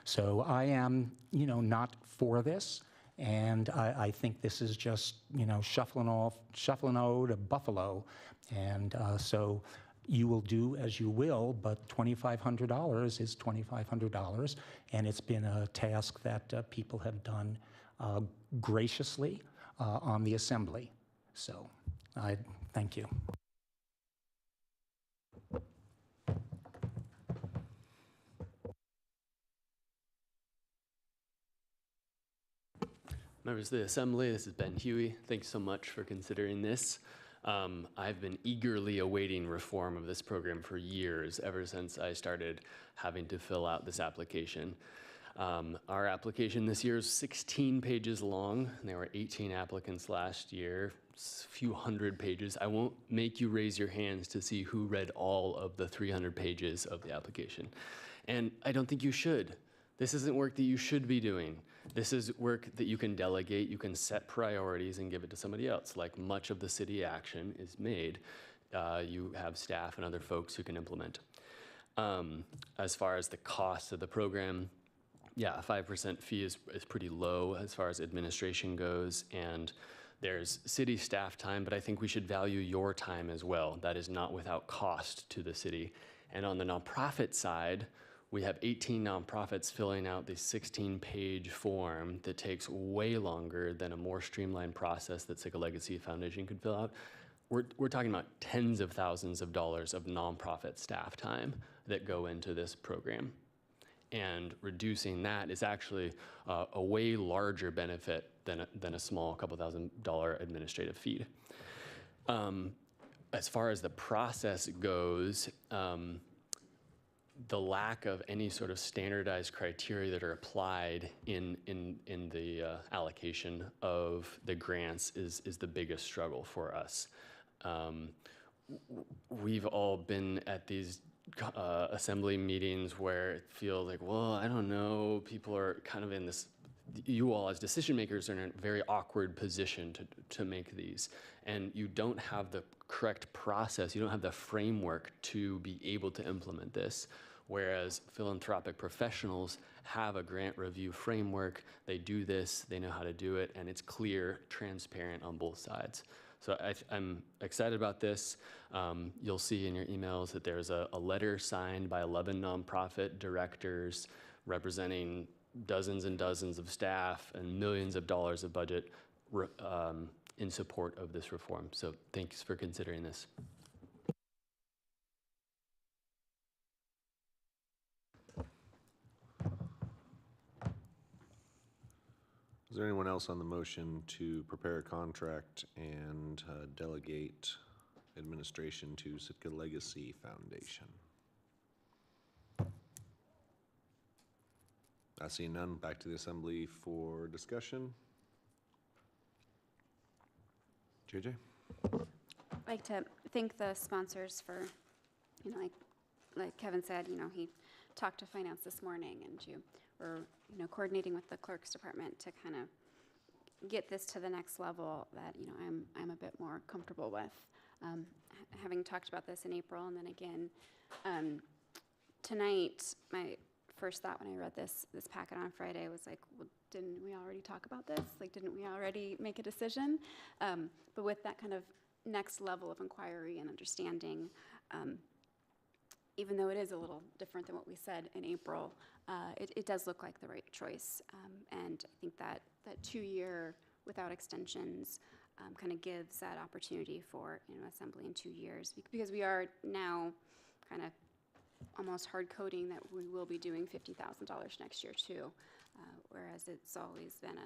Speaker 12: So I am, not for this. And I think this is just, shuffling out a buffalo. And so you will do as you will, but $2,500 is $2,500. And it's been a task that people have done graciously on the Assembly. So I thank you.
Speaker 18: Members of the Assembly, this is Ben Huey. Thanks so much for considering this. I've been eagerly awaiting reform of this program for years, ever since I started having to fill out this application. Our application this year is 16 pages long. There were 18 applicants last year, a few hundred pages. I won't make you raise your hands to see who read all of the 300 pages of the application. And I don't think you should. This isn't work that you should be doing. This is work that you can delegate, you can set priorities and give it to somebody else. Like much of the city action is made, you have staff and other folks who can implement. As far as the cost of the program, yeah, a 5% fee is pretty low as far as administration goes, and there's city staff time, but I think we should value your time as well. That is not without cost to the city. And on the nonprofit side, we have 18 nonprofits filling out the 16-page form that takes way longer than a more streamlined process that Sitka Legacy Foundation could fill out. We're talking about tens of thousands of dollars of nonprofit staff time that go into this program. And reducing that is actually a way larger benefit than a small couple $1,000 administrative fee. As far as the process goes, the lack of any sort of standardized criteria that are applied in the allocation of the grants is the biggest struggle for us. We've all been at these Assembly meetings where it feels like, well, I don't know, people are kind of in this, you all as decision makers are in a very awkward position to make these. And you don't have the correct process, you don't have the framework to be able to implement this. Whereas philanthropic professionals have a grant review framework, they do this, they know how to do it, and it's clear, transparent on both sides. So I'm excited about this. You'll see in your emails that there's a letter signed by 11 nonprofit directors representing dozens and dozens of staff and millions of dollars of budget in support of this reform. So thanks for considering this.
Speaker 2: Is there anyone else on the motion to prepare a contract and delegate administration to Sitka Legacy Foundation? I see none. Back to the Assembly for discussion. JJ?
Speaker 4: I'd like to thank the sponsors for, like Kevin said, he talked to finance this morning, and you were, coordinating with the clerk's department to kind of get this to the next level that, I'm a bit more comfortable with. Having talked about this in April and then again tonight, my first thought when I read this packet on Friday was like, well, didn't we already talk about this? Like, didn't we already make a decision? But with that kind of next level of inquiry and understanding, even though it is a little different than what we said in April, it does look like the right choice. And I think that 2-year without extensions kind of gives that opportunity for assembly in 2 years, because we are now kind of almost hard coding that we will be doing $50,000 next year too, whereas it's always been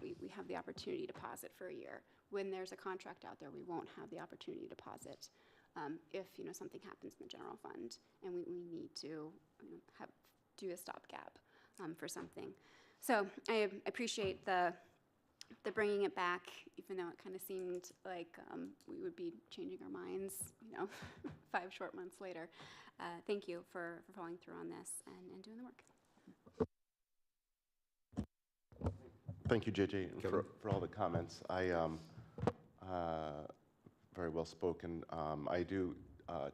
Speaker 4: we have the opportunity to pause it for a year. When there's a contract out there, we won't have the opportunity to pause it if something happens in the general fund and we need to do a stopgap for something. So I appreciate the bringing it back, even though it kind of seemed like we would be changing our minds 5 short months later. Thank you for following through on this and doing the work.
Speaker 5: Thank you, JJ, for all the comments. Very well spoken. I do,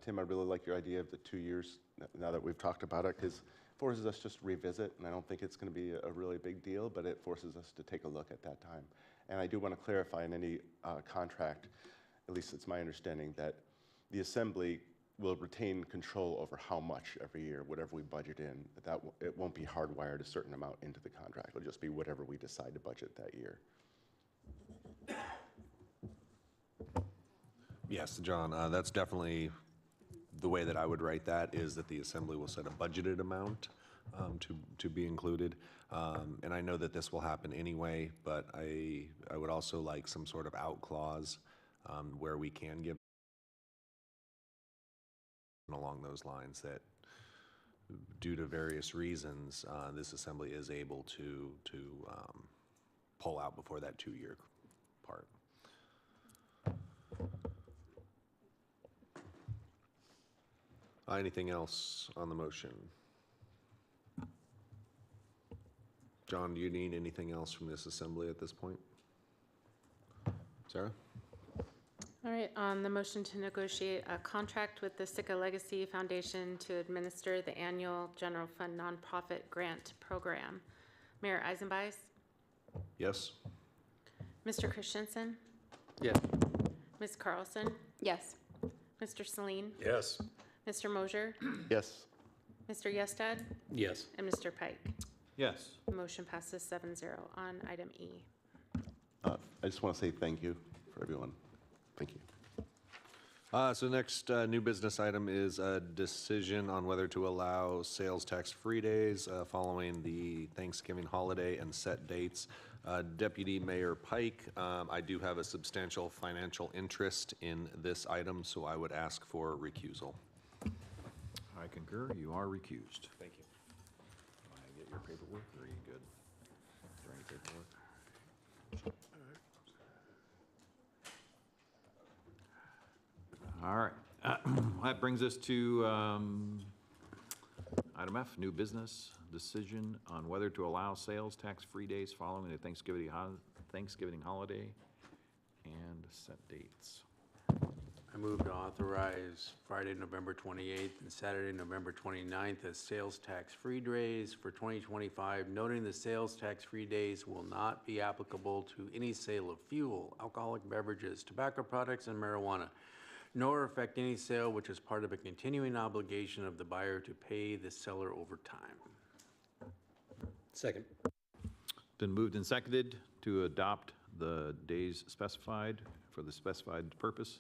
Speaker 5: Tim, I really like your idea of the 2 years now that we've talked about it, because it forces us just to revisit, and I don't think it's going to be a really big deal, but it forces us to take a look at that time. And I do want to clarify in any contract, at least it's my understanding, that the Assembly will retain control over how much every year, whatever we budget in. It won't be hardwired a certain amount into the contract. It'll just be whatever we decide to budget that year.
Speaker 2: Yes, John, that's definitely the way that I would write that, is that the Assembly will set a budgeted amount to be included. And I know that this will happen anyway, but I would also like some sort of out clause where we can give along those lines that due to various reasons, this Assembly is able to pull out before that 2-year part. Anything else on the motion? John, do you need anything else from this Assembly at this point? Sarah?
Speaker 6: All right, on the motion to negotiate a contract with the Sitka Legacy Foundation to administer the annual general fund nonprofit grant program. Mayor Eisenbeis?
Speaker 2: Yes?
Speaker 6: Mr. Christensen?
Speaker 9: Yes.
Speaker 6: Ms. Carlson?
Speaker 4: Yes.
Speaker 6: Mr. Celine?
Speaker 3: Yes.
Speaker 6: Mr. Mosier?
Speaker 5: Yes.
Speaker 6: Mr. Yestad?
Speaker 14: Yes.
Speaker 6: And Mr. Pike?
Speaker 16: Yes.
Speaker 6: Motion passes 7-0 on item E.
Speaker 5: I just want to say thank you for everyone. Thank you.
Speaker 2: So next new business item is a decision on whether to allow sales tax free days following the Thanksgiving holiday and set dates. Deputy Mayor Pike, I do have a substantial financial interest in this item, so I would ask for recusal.
Speaker 16: I concur. You are recused.
Speaker 2: Thank you.
Speaker 16: Do I get your paperwork, or are you good? Is there any paperwork? All right. That brings us to item F, new business, decision on whether to allow sales tax-free days following the Thanksgiving holiday and set dates.
Speaker 9: I move to authorize Friday, November 28th and Saturday, November 29th as sales tax-free days for 2025, noting the sales tax-free days will not be applicable to any sale of fuel, alcoholic beverages, tobacco products, and marijuana, nor affect any sale which is part of a continuing obligation of the buyer to pay the seller over time.
Speaker 14: Second.
Speaker 16: Been moved and seconded to adopt the days specified for the specified purpose.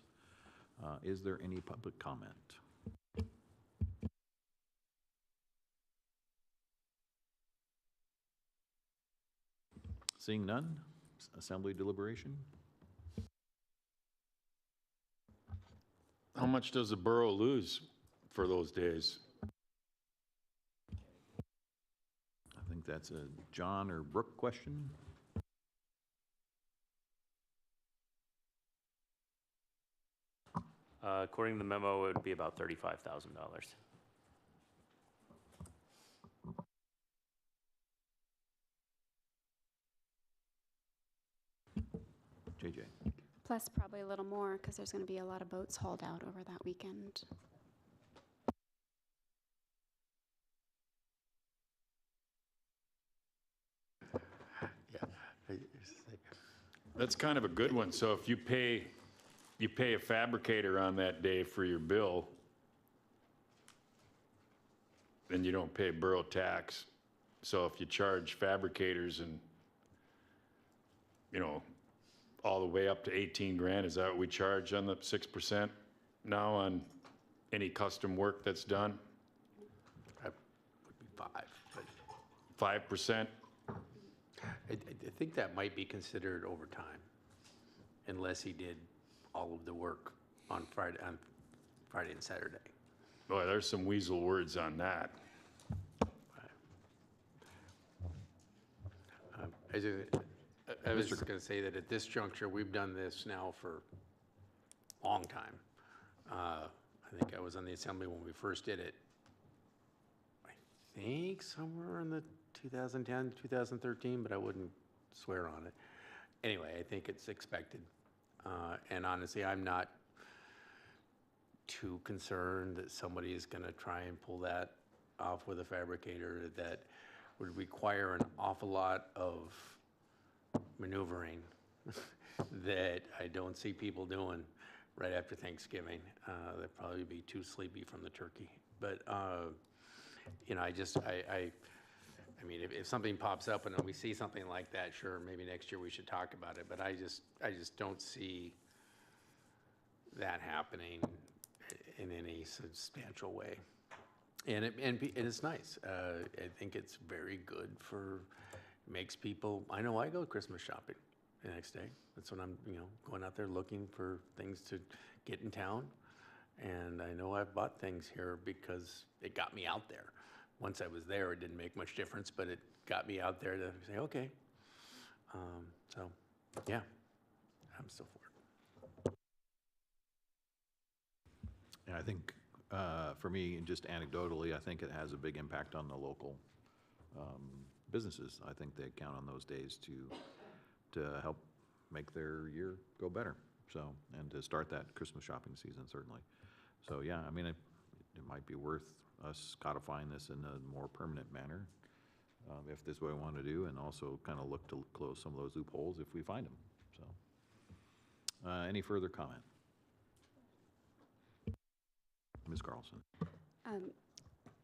Speaker 16: Is there any public comment? Seeing none, assembly deliberation.
Speaker 3: How much does the borough lose for those days?
Speaker 16: I think that's a John or Brooke question.
Speaker 15: According to the memo, it would be about $35,000.
Speaker 16: JJ.
Speaker 4: Plus probably a little more because there's going to be a lot of boats hauled out over that weekend.
Speaker 3: That's kind of a good one. So if you pay you pay a fabricator on that day for your bill, then you don't pay borough tax. So if you charge fabricators and, you know, all the way up to 18 grand, is that what we charge on the 6% now on any custom work that's done?
Speaker 9: That would be 5, but
Speaker 3: 5%?
Speaker 9: I think that might be considered overtime, unless he did all of the work on Friday and Saturday.
Speaker 3: Boy, there's some weasel words on that.
Speaker 9: I was just going to say that at this juncture, we've done this now for a long time. I think I was on the assembly when we first did it. I think somewhere in the 2010, 2013, but I wouldn't swear on it. Anyway, I think it's expected. And honestly, I'm not too concerned that somebody is going to try and pull that off with a fabricator that would require an awful lot of maneuvering that I don't see people doing right after Thanksgiving. They'd probably be too sleepy from the turkey. But, you know, I mean, if something pops up and we see something like that, sure, maybe next year we should talk about it. But I just don't see that happening in any substantial way. And it's nice. I think it's very good makes people, I know I go Christmas shopping the next day. That's when I'm, you know, going out there looking for things to get in town. And I know I've bought things here because it got me out there. Once I was there, it didn't make much difference, but it got me out there to say, okay. So, yeah, I'm still for it.
Speaker 16: Yeah, I think for me, and just anecdotally, I think it has a big impact on the local businesses. I think they count on those days to help make their year go better. So, and to start that Christmas shopping season, certainly. So, yeah, I mean, it might be worth us codifying this in a more permanent manner, if this is what we want to do, and also kind of look to close some of those loopholes if we find them. So, any further comment? Ms. Carlson.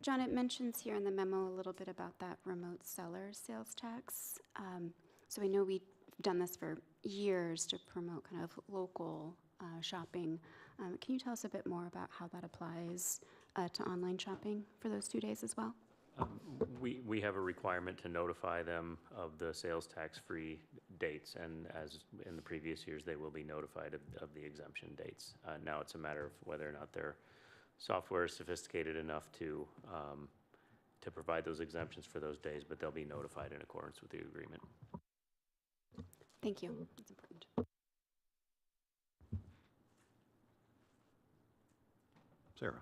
Speaker 4: John, it mentions here in the memo a little bit about that remote seller sales tax. So I know we've done this for years to promote kind of local shopping. Can you tell us a bit more about how that applies to online shopping for those 2 days as well?
Speaker 15: We have a requirement to notify them of the sales tax-free dates, and as in the previous years, they will be notified of the exemption dates. Now it's a matter of whether or not their software is sophisticated enough to provide those exemptions for those days, but they'll be notified in accordance with the agreement.
Speaker 4: Thank you. That's important.
Speaker 16: Sarah.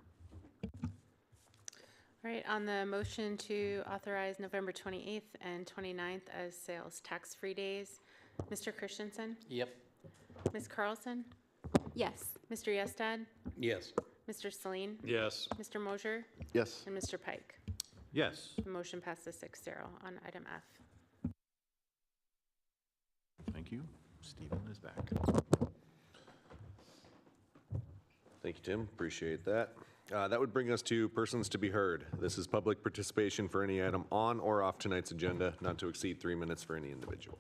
Speaker 6: All right, on the motion to authorize November 28th and 29th as sales tax-free days, Mr. Christensen?
Speaker 14: Yep.
Speaker 6: Ms. Carlson?
Speaker 4: Yes.
Speaker 6: Mr. Yestad?
Speaker 14: Yes.
Speaker 6: Mr. Celine?
Speaker 3: Yes.
Speaker 6: Mr. Mosier?
Speaker 5: Yes.
Speaker 6: And Mr. Pike?
Speaker 16: Yes.
Speaker 6: The motion passes 6-0 on item F.
Speaker 16: Thank you. Stephen is back.
Speaker 2: Thank you, Tim. Appreciate that. That would bring us to persons to be heard. This is public participation for any item on or off tonight's agenda, not to exceed 3 minutes for any individual.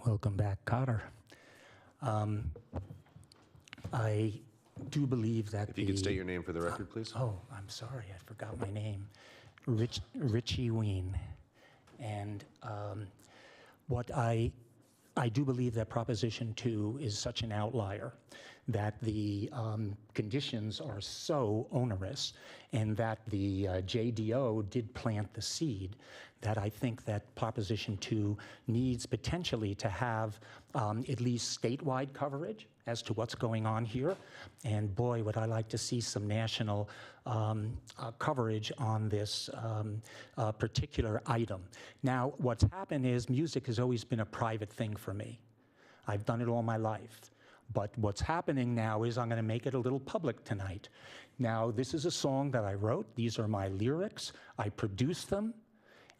Speaker 12: Welcome back, Cotter. I do believe that
Speaker 2: If you could state your name for the record, please.
Speaker 12: Oh, I'm sorry, I forgot my name. Richie Ween. And what I do believe that Proposition 2 is such an outlier, that the conditions are so onerous, and that the JDO did plant the seed, that I think that Proposition 2 needs potentially to have at least statewide coverage as to what's going on here. And boy, would I like to see some national coverage on this particular item. Now, what's happened is music has always been a private thing for me. I've done it all my life. But what's happening now is I'm going to make it a little public tonight. Now, this is a song that I wrote. These are my lyrics. I produced them,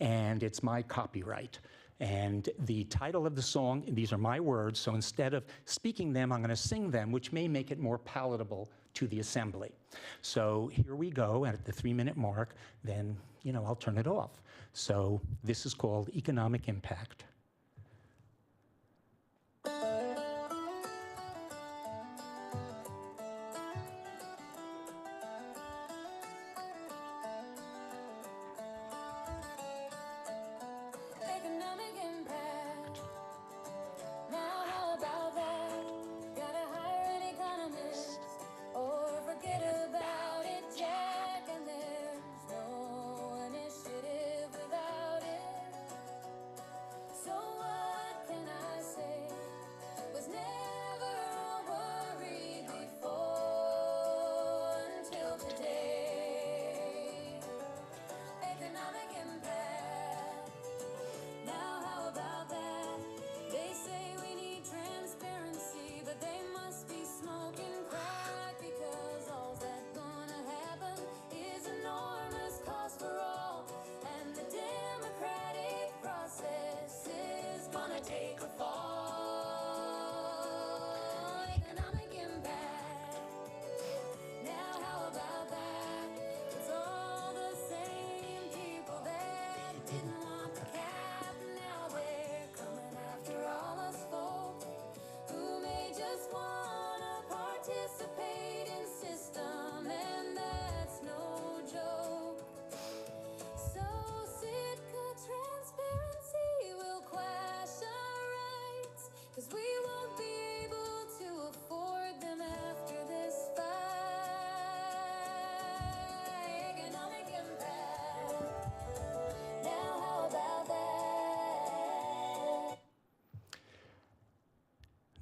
Speaker 12: and it's my copyright. And the title of the song, these are my words, so instead of speaking them, I'm going to sing them, which may make it more palatable to the assembly. So here we go, and at the 3-minute mark, then, I'll turn it off. So this is called Economic Impact.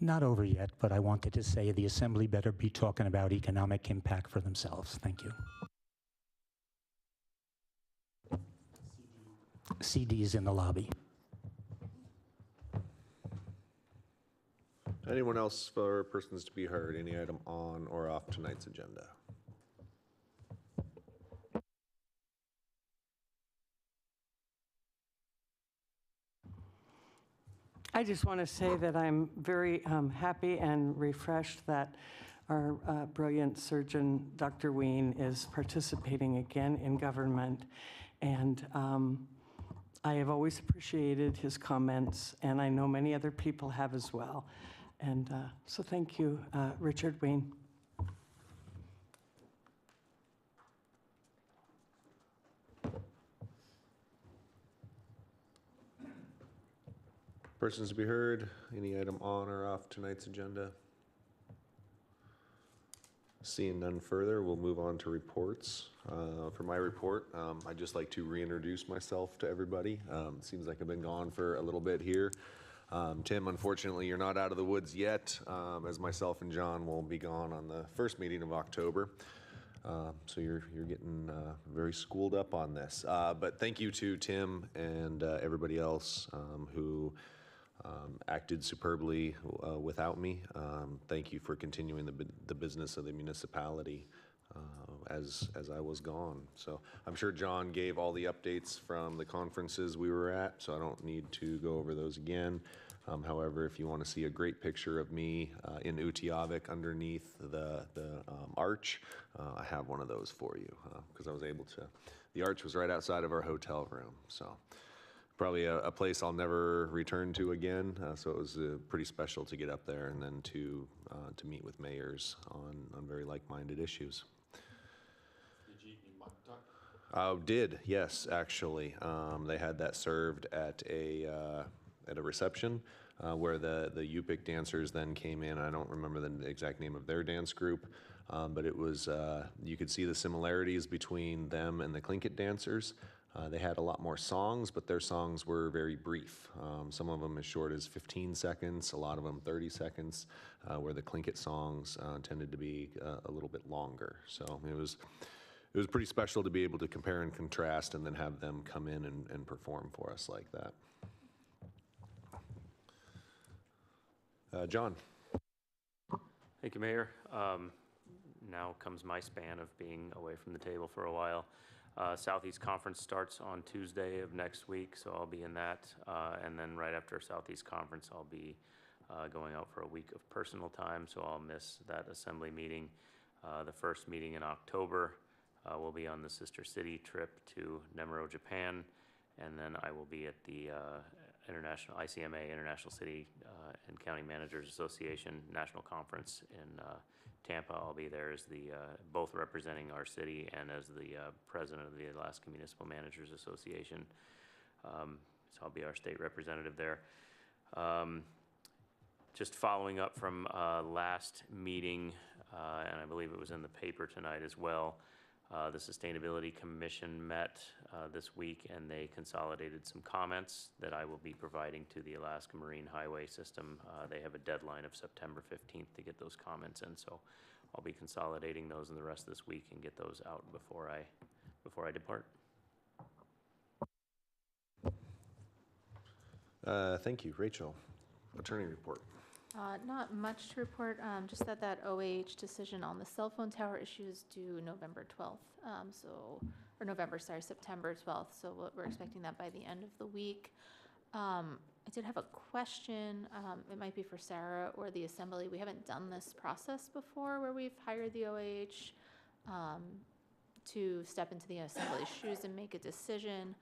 Speaker 12: Not over yet, but I wanted to say the Assembly better be talking about economic impact for themselves. Thank you. CDs in the lobby.
Speaker 2: Anyone else for persons to be heard? Any item on or off tonight's agenda?
Speaker 11: I just want to say that I'm very happy and refreshed that our brilliant surgeon, Dr. Ween, is participating again in government. And I have always appreciated his comments, and I know many other people have as well. And so thank you, Richard Ween.
Speaker 2: Persons to be heard, any item on or off tonight's agenda? Seeing none further, we'll move on to reports. For my report, I'd just like to reintroduce myself to everybody. It seems like I've been gone for a little bit here. Tim, unfortunately, you're not out of the woods yet, as myself and John will be gone on the first meeting of October. So you're getting very schooled up on this. But thank you to Tim and everybody else who acted superbly without me. Thank you for continuing the business of the municipality as I was gone. So I'm sure John gave all the updates from the conferences we were at, so I don't need to go over those again. However, if you want to see a great picture of me in Utqiagvik underneath the arch, I have one of those for you because I was able to. The arch was right outside of our hotel room, so probably a place I'll never return to again. So it was pretty special to get up there and then to meet with mayors on very like-minded issues.
Speaker 3: Did you eat any mukta?
Speaker 2: Did, yes, actually. They had that served at a reception where the Yupik dancers then came in. I don't remember the exact name of their dance group, but it was, you could see the similarities between them and the Tlingit dancers. They had a lot more songs, but their songs were very brief. Some of them as short as 15 seconds, a lot of them 30 seconds, where the Tlingit songs tended to be a little bit longer. So it was pretty special to be able to compare and contrast and then have them come in and perform for us like that. John?
Speaker 15: Thank you, Mayor. Now comes my span of being away from the table for a while. Southeast Conference starts on Tuesday of next week, so I'll be in that. And then right after Southeast Conference, I'll be going out for a week of personal time, so I'll miss that assembly meeting. The first meeting in October will be on the Sister City trip to Nemuro, Japan, and then I will be at the International ICMA, International City and County Managers Association National Conference in Tampa. I'll be there as the both representing our city and as the president of the Alaska Municipal Managers Association. So I'll be our state representative there. Just following up from last meeting, and I believe it was in the paper tonight as well, the Sustainability Commission met this week, and they consolidated some comments that I will be providing to the Alaska Marine Highway System. They have a deadline of September 15th to get those comments in, so I'll be consolidating those in the rest of this week and get those out before I depart.
Speaker 2: Thank you. Rachel, attorney report.
Speaker 7: Not much to report, just that OAH decision on the cell phone tower issue is due November 12th, September 12th, so we're expecting that by the end of the week. I did have a question, it might be for Sarah or the Assembly. We haven't done this process before where we've hired the OAH to step into the Assembly's shoes and make a decision.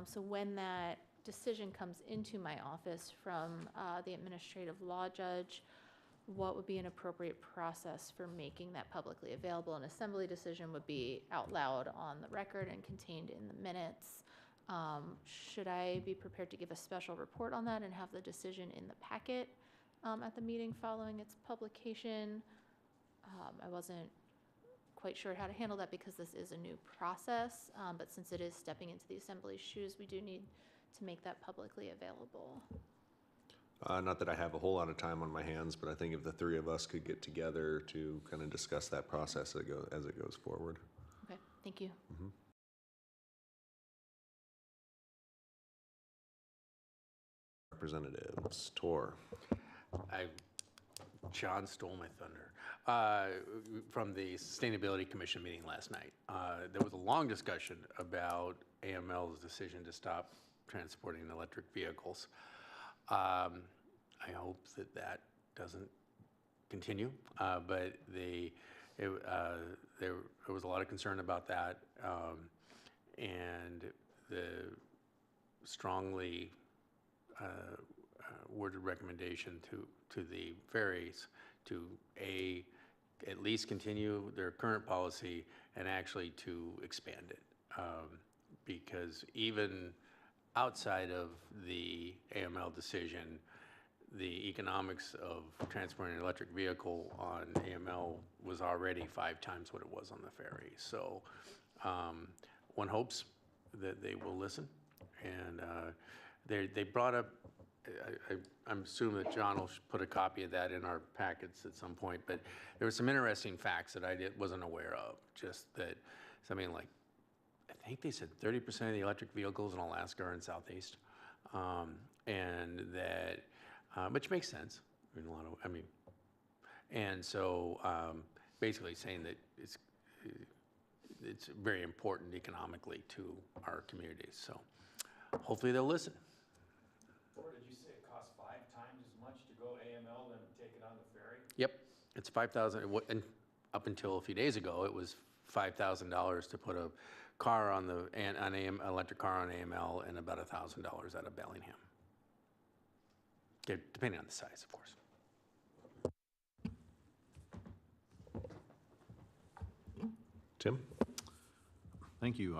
Speaker 7: So when that decision comes into my office from the administrative law judge, what would be an appropriate process for making that publicly available? An assembly decision would be out loud on the record and contained in the minutes. Should I be prepared to give a special report on that and have the decision in the packet at the meeting following its publication? I wasn't quite sure how to handle that because this is a new process, but since it is stepping into the assembly's shoes, we do need to make that publicly available.
Speaker 2: Not that I have a whole lot of time on my hands, but I think if the three of us could get together to kind of discuss that process as it goes forward.
Speaker 7: Okay, thank you.
Speaker 2: Mm-hmm. Representatives, Tor.
Speaker 9: John stole my thunder. From the Sustainability Commission meeting last night, there was a long discussion about AML's decision to stop transporting electric vehicles. I hope that doesn't continue, but there was a lot of concern about that, and the strongly worded recommendation to the ferries to at least continue their current policy and actually to expand it, because even outside of the AML decision, the economics of transporting an electric vehicle on AML was already 5 times what it was on the ferry. So one hopes that they will listen. And they brought up, I'm assuming that John will put a copy of that in our packets at some point, but there were some interesting facts that I wasn't aware of. Just that something like, I think they said 30% of the electric vehicles in Alaska are in Southeast, and that, which makes sense in a lot of, and so basically saying that it's very important economically to our communities. So hopefully they'll listen.
Speaker 3: Or did you say it costs 5 times as much to go AML than to take it on the ferry?
Speaker 9: Yep, it's $5,000, and up until a few days ago, it was $5,000 to put a car on electric car on AML, and about $1,000 out of Bellingham. Depending on the size, of course.
Speaker 2: Tim?
Speaker 16: Thank you.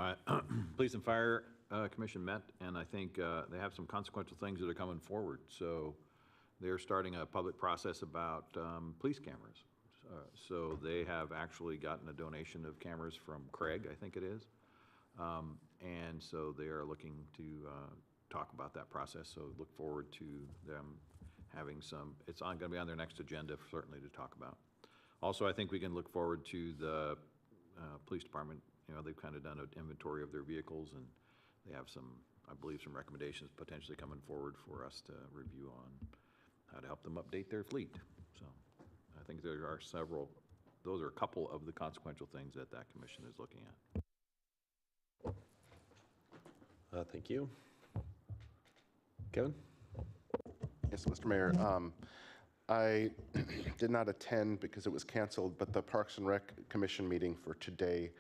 Speaker 16: Police and Fire Commission met, and I think they have some consequential things that are coming forward. So they're starting a public process about police cameras. So they have actually gotten a donation of cameras from Craig, I think it is. And so they are looking to talk about that process. So look forward to them having some, it's going to be on their next agenda certainly to talk about. Also, I think we can look forward to the police department. You know, they've kind of done an inventory of their vehicles, and they have some, I believe, some recommendations potentially coming forward for us to review how to help them update their fleet. So I think there are several, those are a couple of the consequential things that that commission is looking at.
Speaker 2: Thank you. Kevin?
Speaker 5: Yes, Mr. Mayor. I did not attend because it was canceled, but the Parks and Rec Commission meeting for today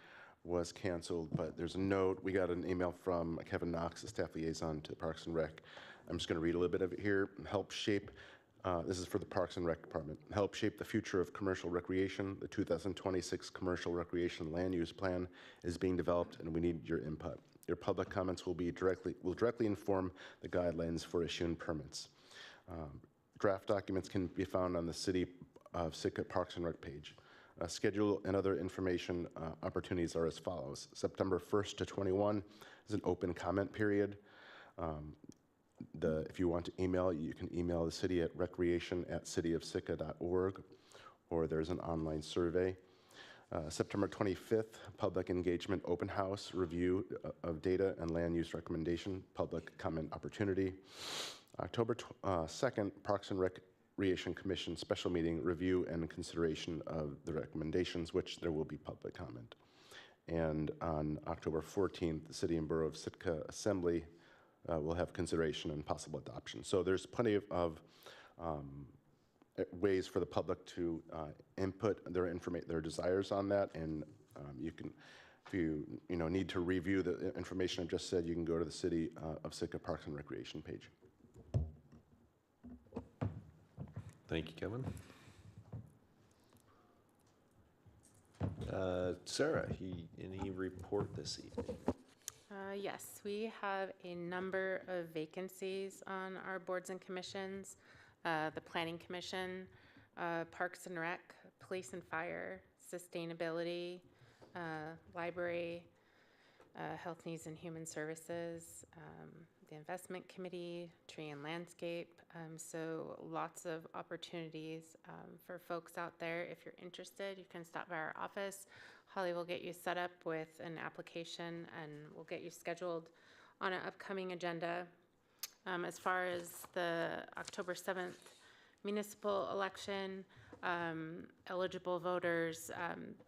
Speaker 5: was canceled. But there's a note. We got an email from Kevin Knox, the staff liaison to Parks and Rec. I'm just going to read a little bit of it here. Help shape, this is for the Parks and Rec Department, help shape the future of commercial recreation. The 2026 Commercial Recreation Land Use Plan is being developed, and we need your input. Your public comments will directly inform the guidelines for issuing permits. Draft documents can be found on the City of Sitka Parks and Rec page. Schedule and other information opportunities are as follows. September 1st to 21 is an open comment period. If you want to email, you can email the city at recreation@cityofsitka.org, or there's an online survey. September 25th, public engagement open house, review of data and land use recommendation, public comment opportunity. October 2nd, Parks and Recreation Commission special meeting, review and consideration of the recommendations, which there will be public comment. And on October 14th, the City and Borough of Sitka Assembly will have consideration and possible adoption. So there's plenty of ways for the public to input their desires on that, and you can, if you need to review the information I've just said, you can go to the City of Sitka Parks and Recreation page.
Speaker 2: Thank you, Kevin. Sarah, any report this evening?
Speaker 6: Yes, we have a number of vacancies on our boards and commissions. The Planning Commission, Parks and Rec, Police and Fire, Sustainability, Library, Health Needs and Human Services, the Investment Committee, Tree and Landscape. So lots of opportunities for folks out there. If you're interested, you can stop by our office. Holly will get you set up with an application and we'll get you scheduled on an upcoming agenda. As far as the October 7th municipal election, eligible voters,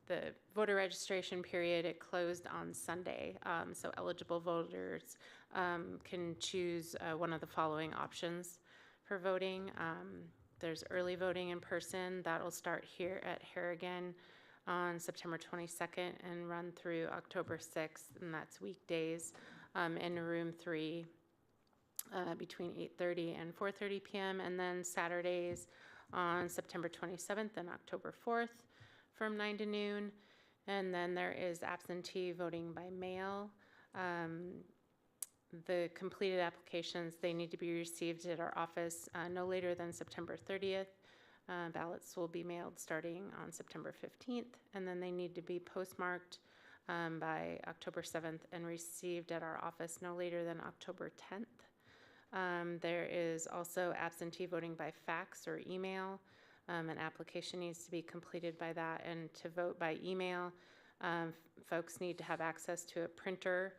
Speaker 6: the voter registration period, it closed on Sunday. So eligible voters can choose one of the following options for voting. There's early voting in person. That'll start here at Harrigan on September 22nd and run through October 6th, and that's weekdays in room 3 between 8:30 and 4:30 p.m. and then Saturdays on September 27th and October 4th from 9 to noon. And then there is absentee voting by mail. The completed applications, they need to be received at our office no later than September 30th. Ballots will be mailed starting on September 15th, and then they need to be postmarked by October 7th and received at our office no later than October 10th. There is also absentee voting by fax or email. An application needs to be completed by that, and to vote by email, folks need to have access to a printer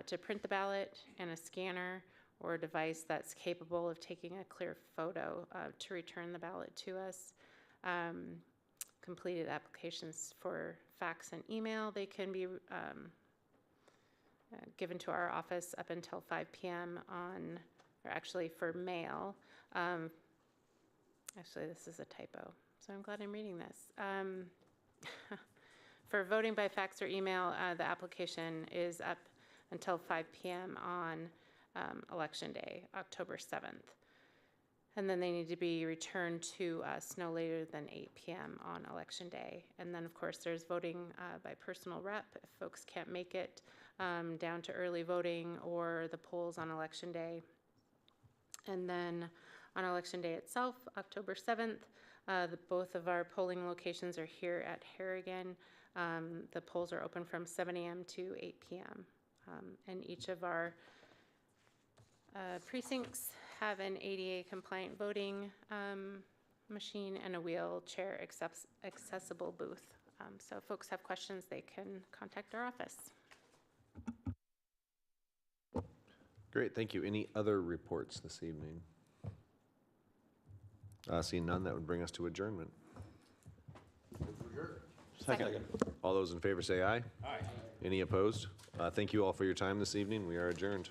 Speaker 6: to print the ballot and a scanner or a device that's capable of taking a clear photo to return the ballot to us. Completed applications for fax and email, they can be given to our office up until 5 p.m. on, or actually for mail. Actually, this is a typo, so I'm glad I'm reading this. For voting by fax or email, the application is up until 5 p.m. on Election Day, October 7th. And then they need to be returned to us no later than 8 p.m. on Election Day. And then, of course, there's voting by personal rep if folks can't make it down to early voting or the polls on Election Day. And then on Election Day itself, October 7th, both of our polling locations are here at Harrigan. The polls are open from 7 a.m. to 8 p.m. And each of our precincts have an ADA compliant voting machine and a wheelchair accessible booth. So if folks have questions, they can contact our office.
Speaker 2: Great, thank you. Any other reports this evening? Seeing none, that would bring us to adjournment.
Speaker 7: Second.
Speaker 2: All those in favor say aye. Aye. Any opposed? Thank you all for your time this evening. We are adjourned.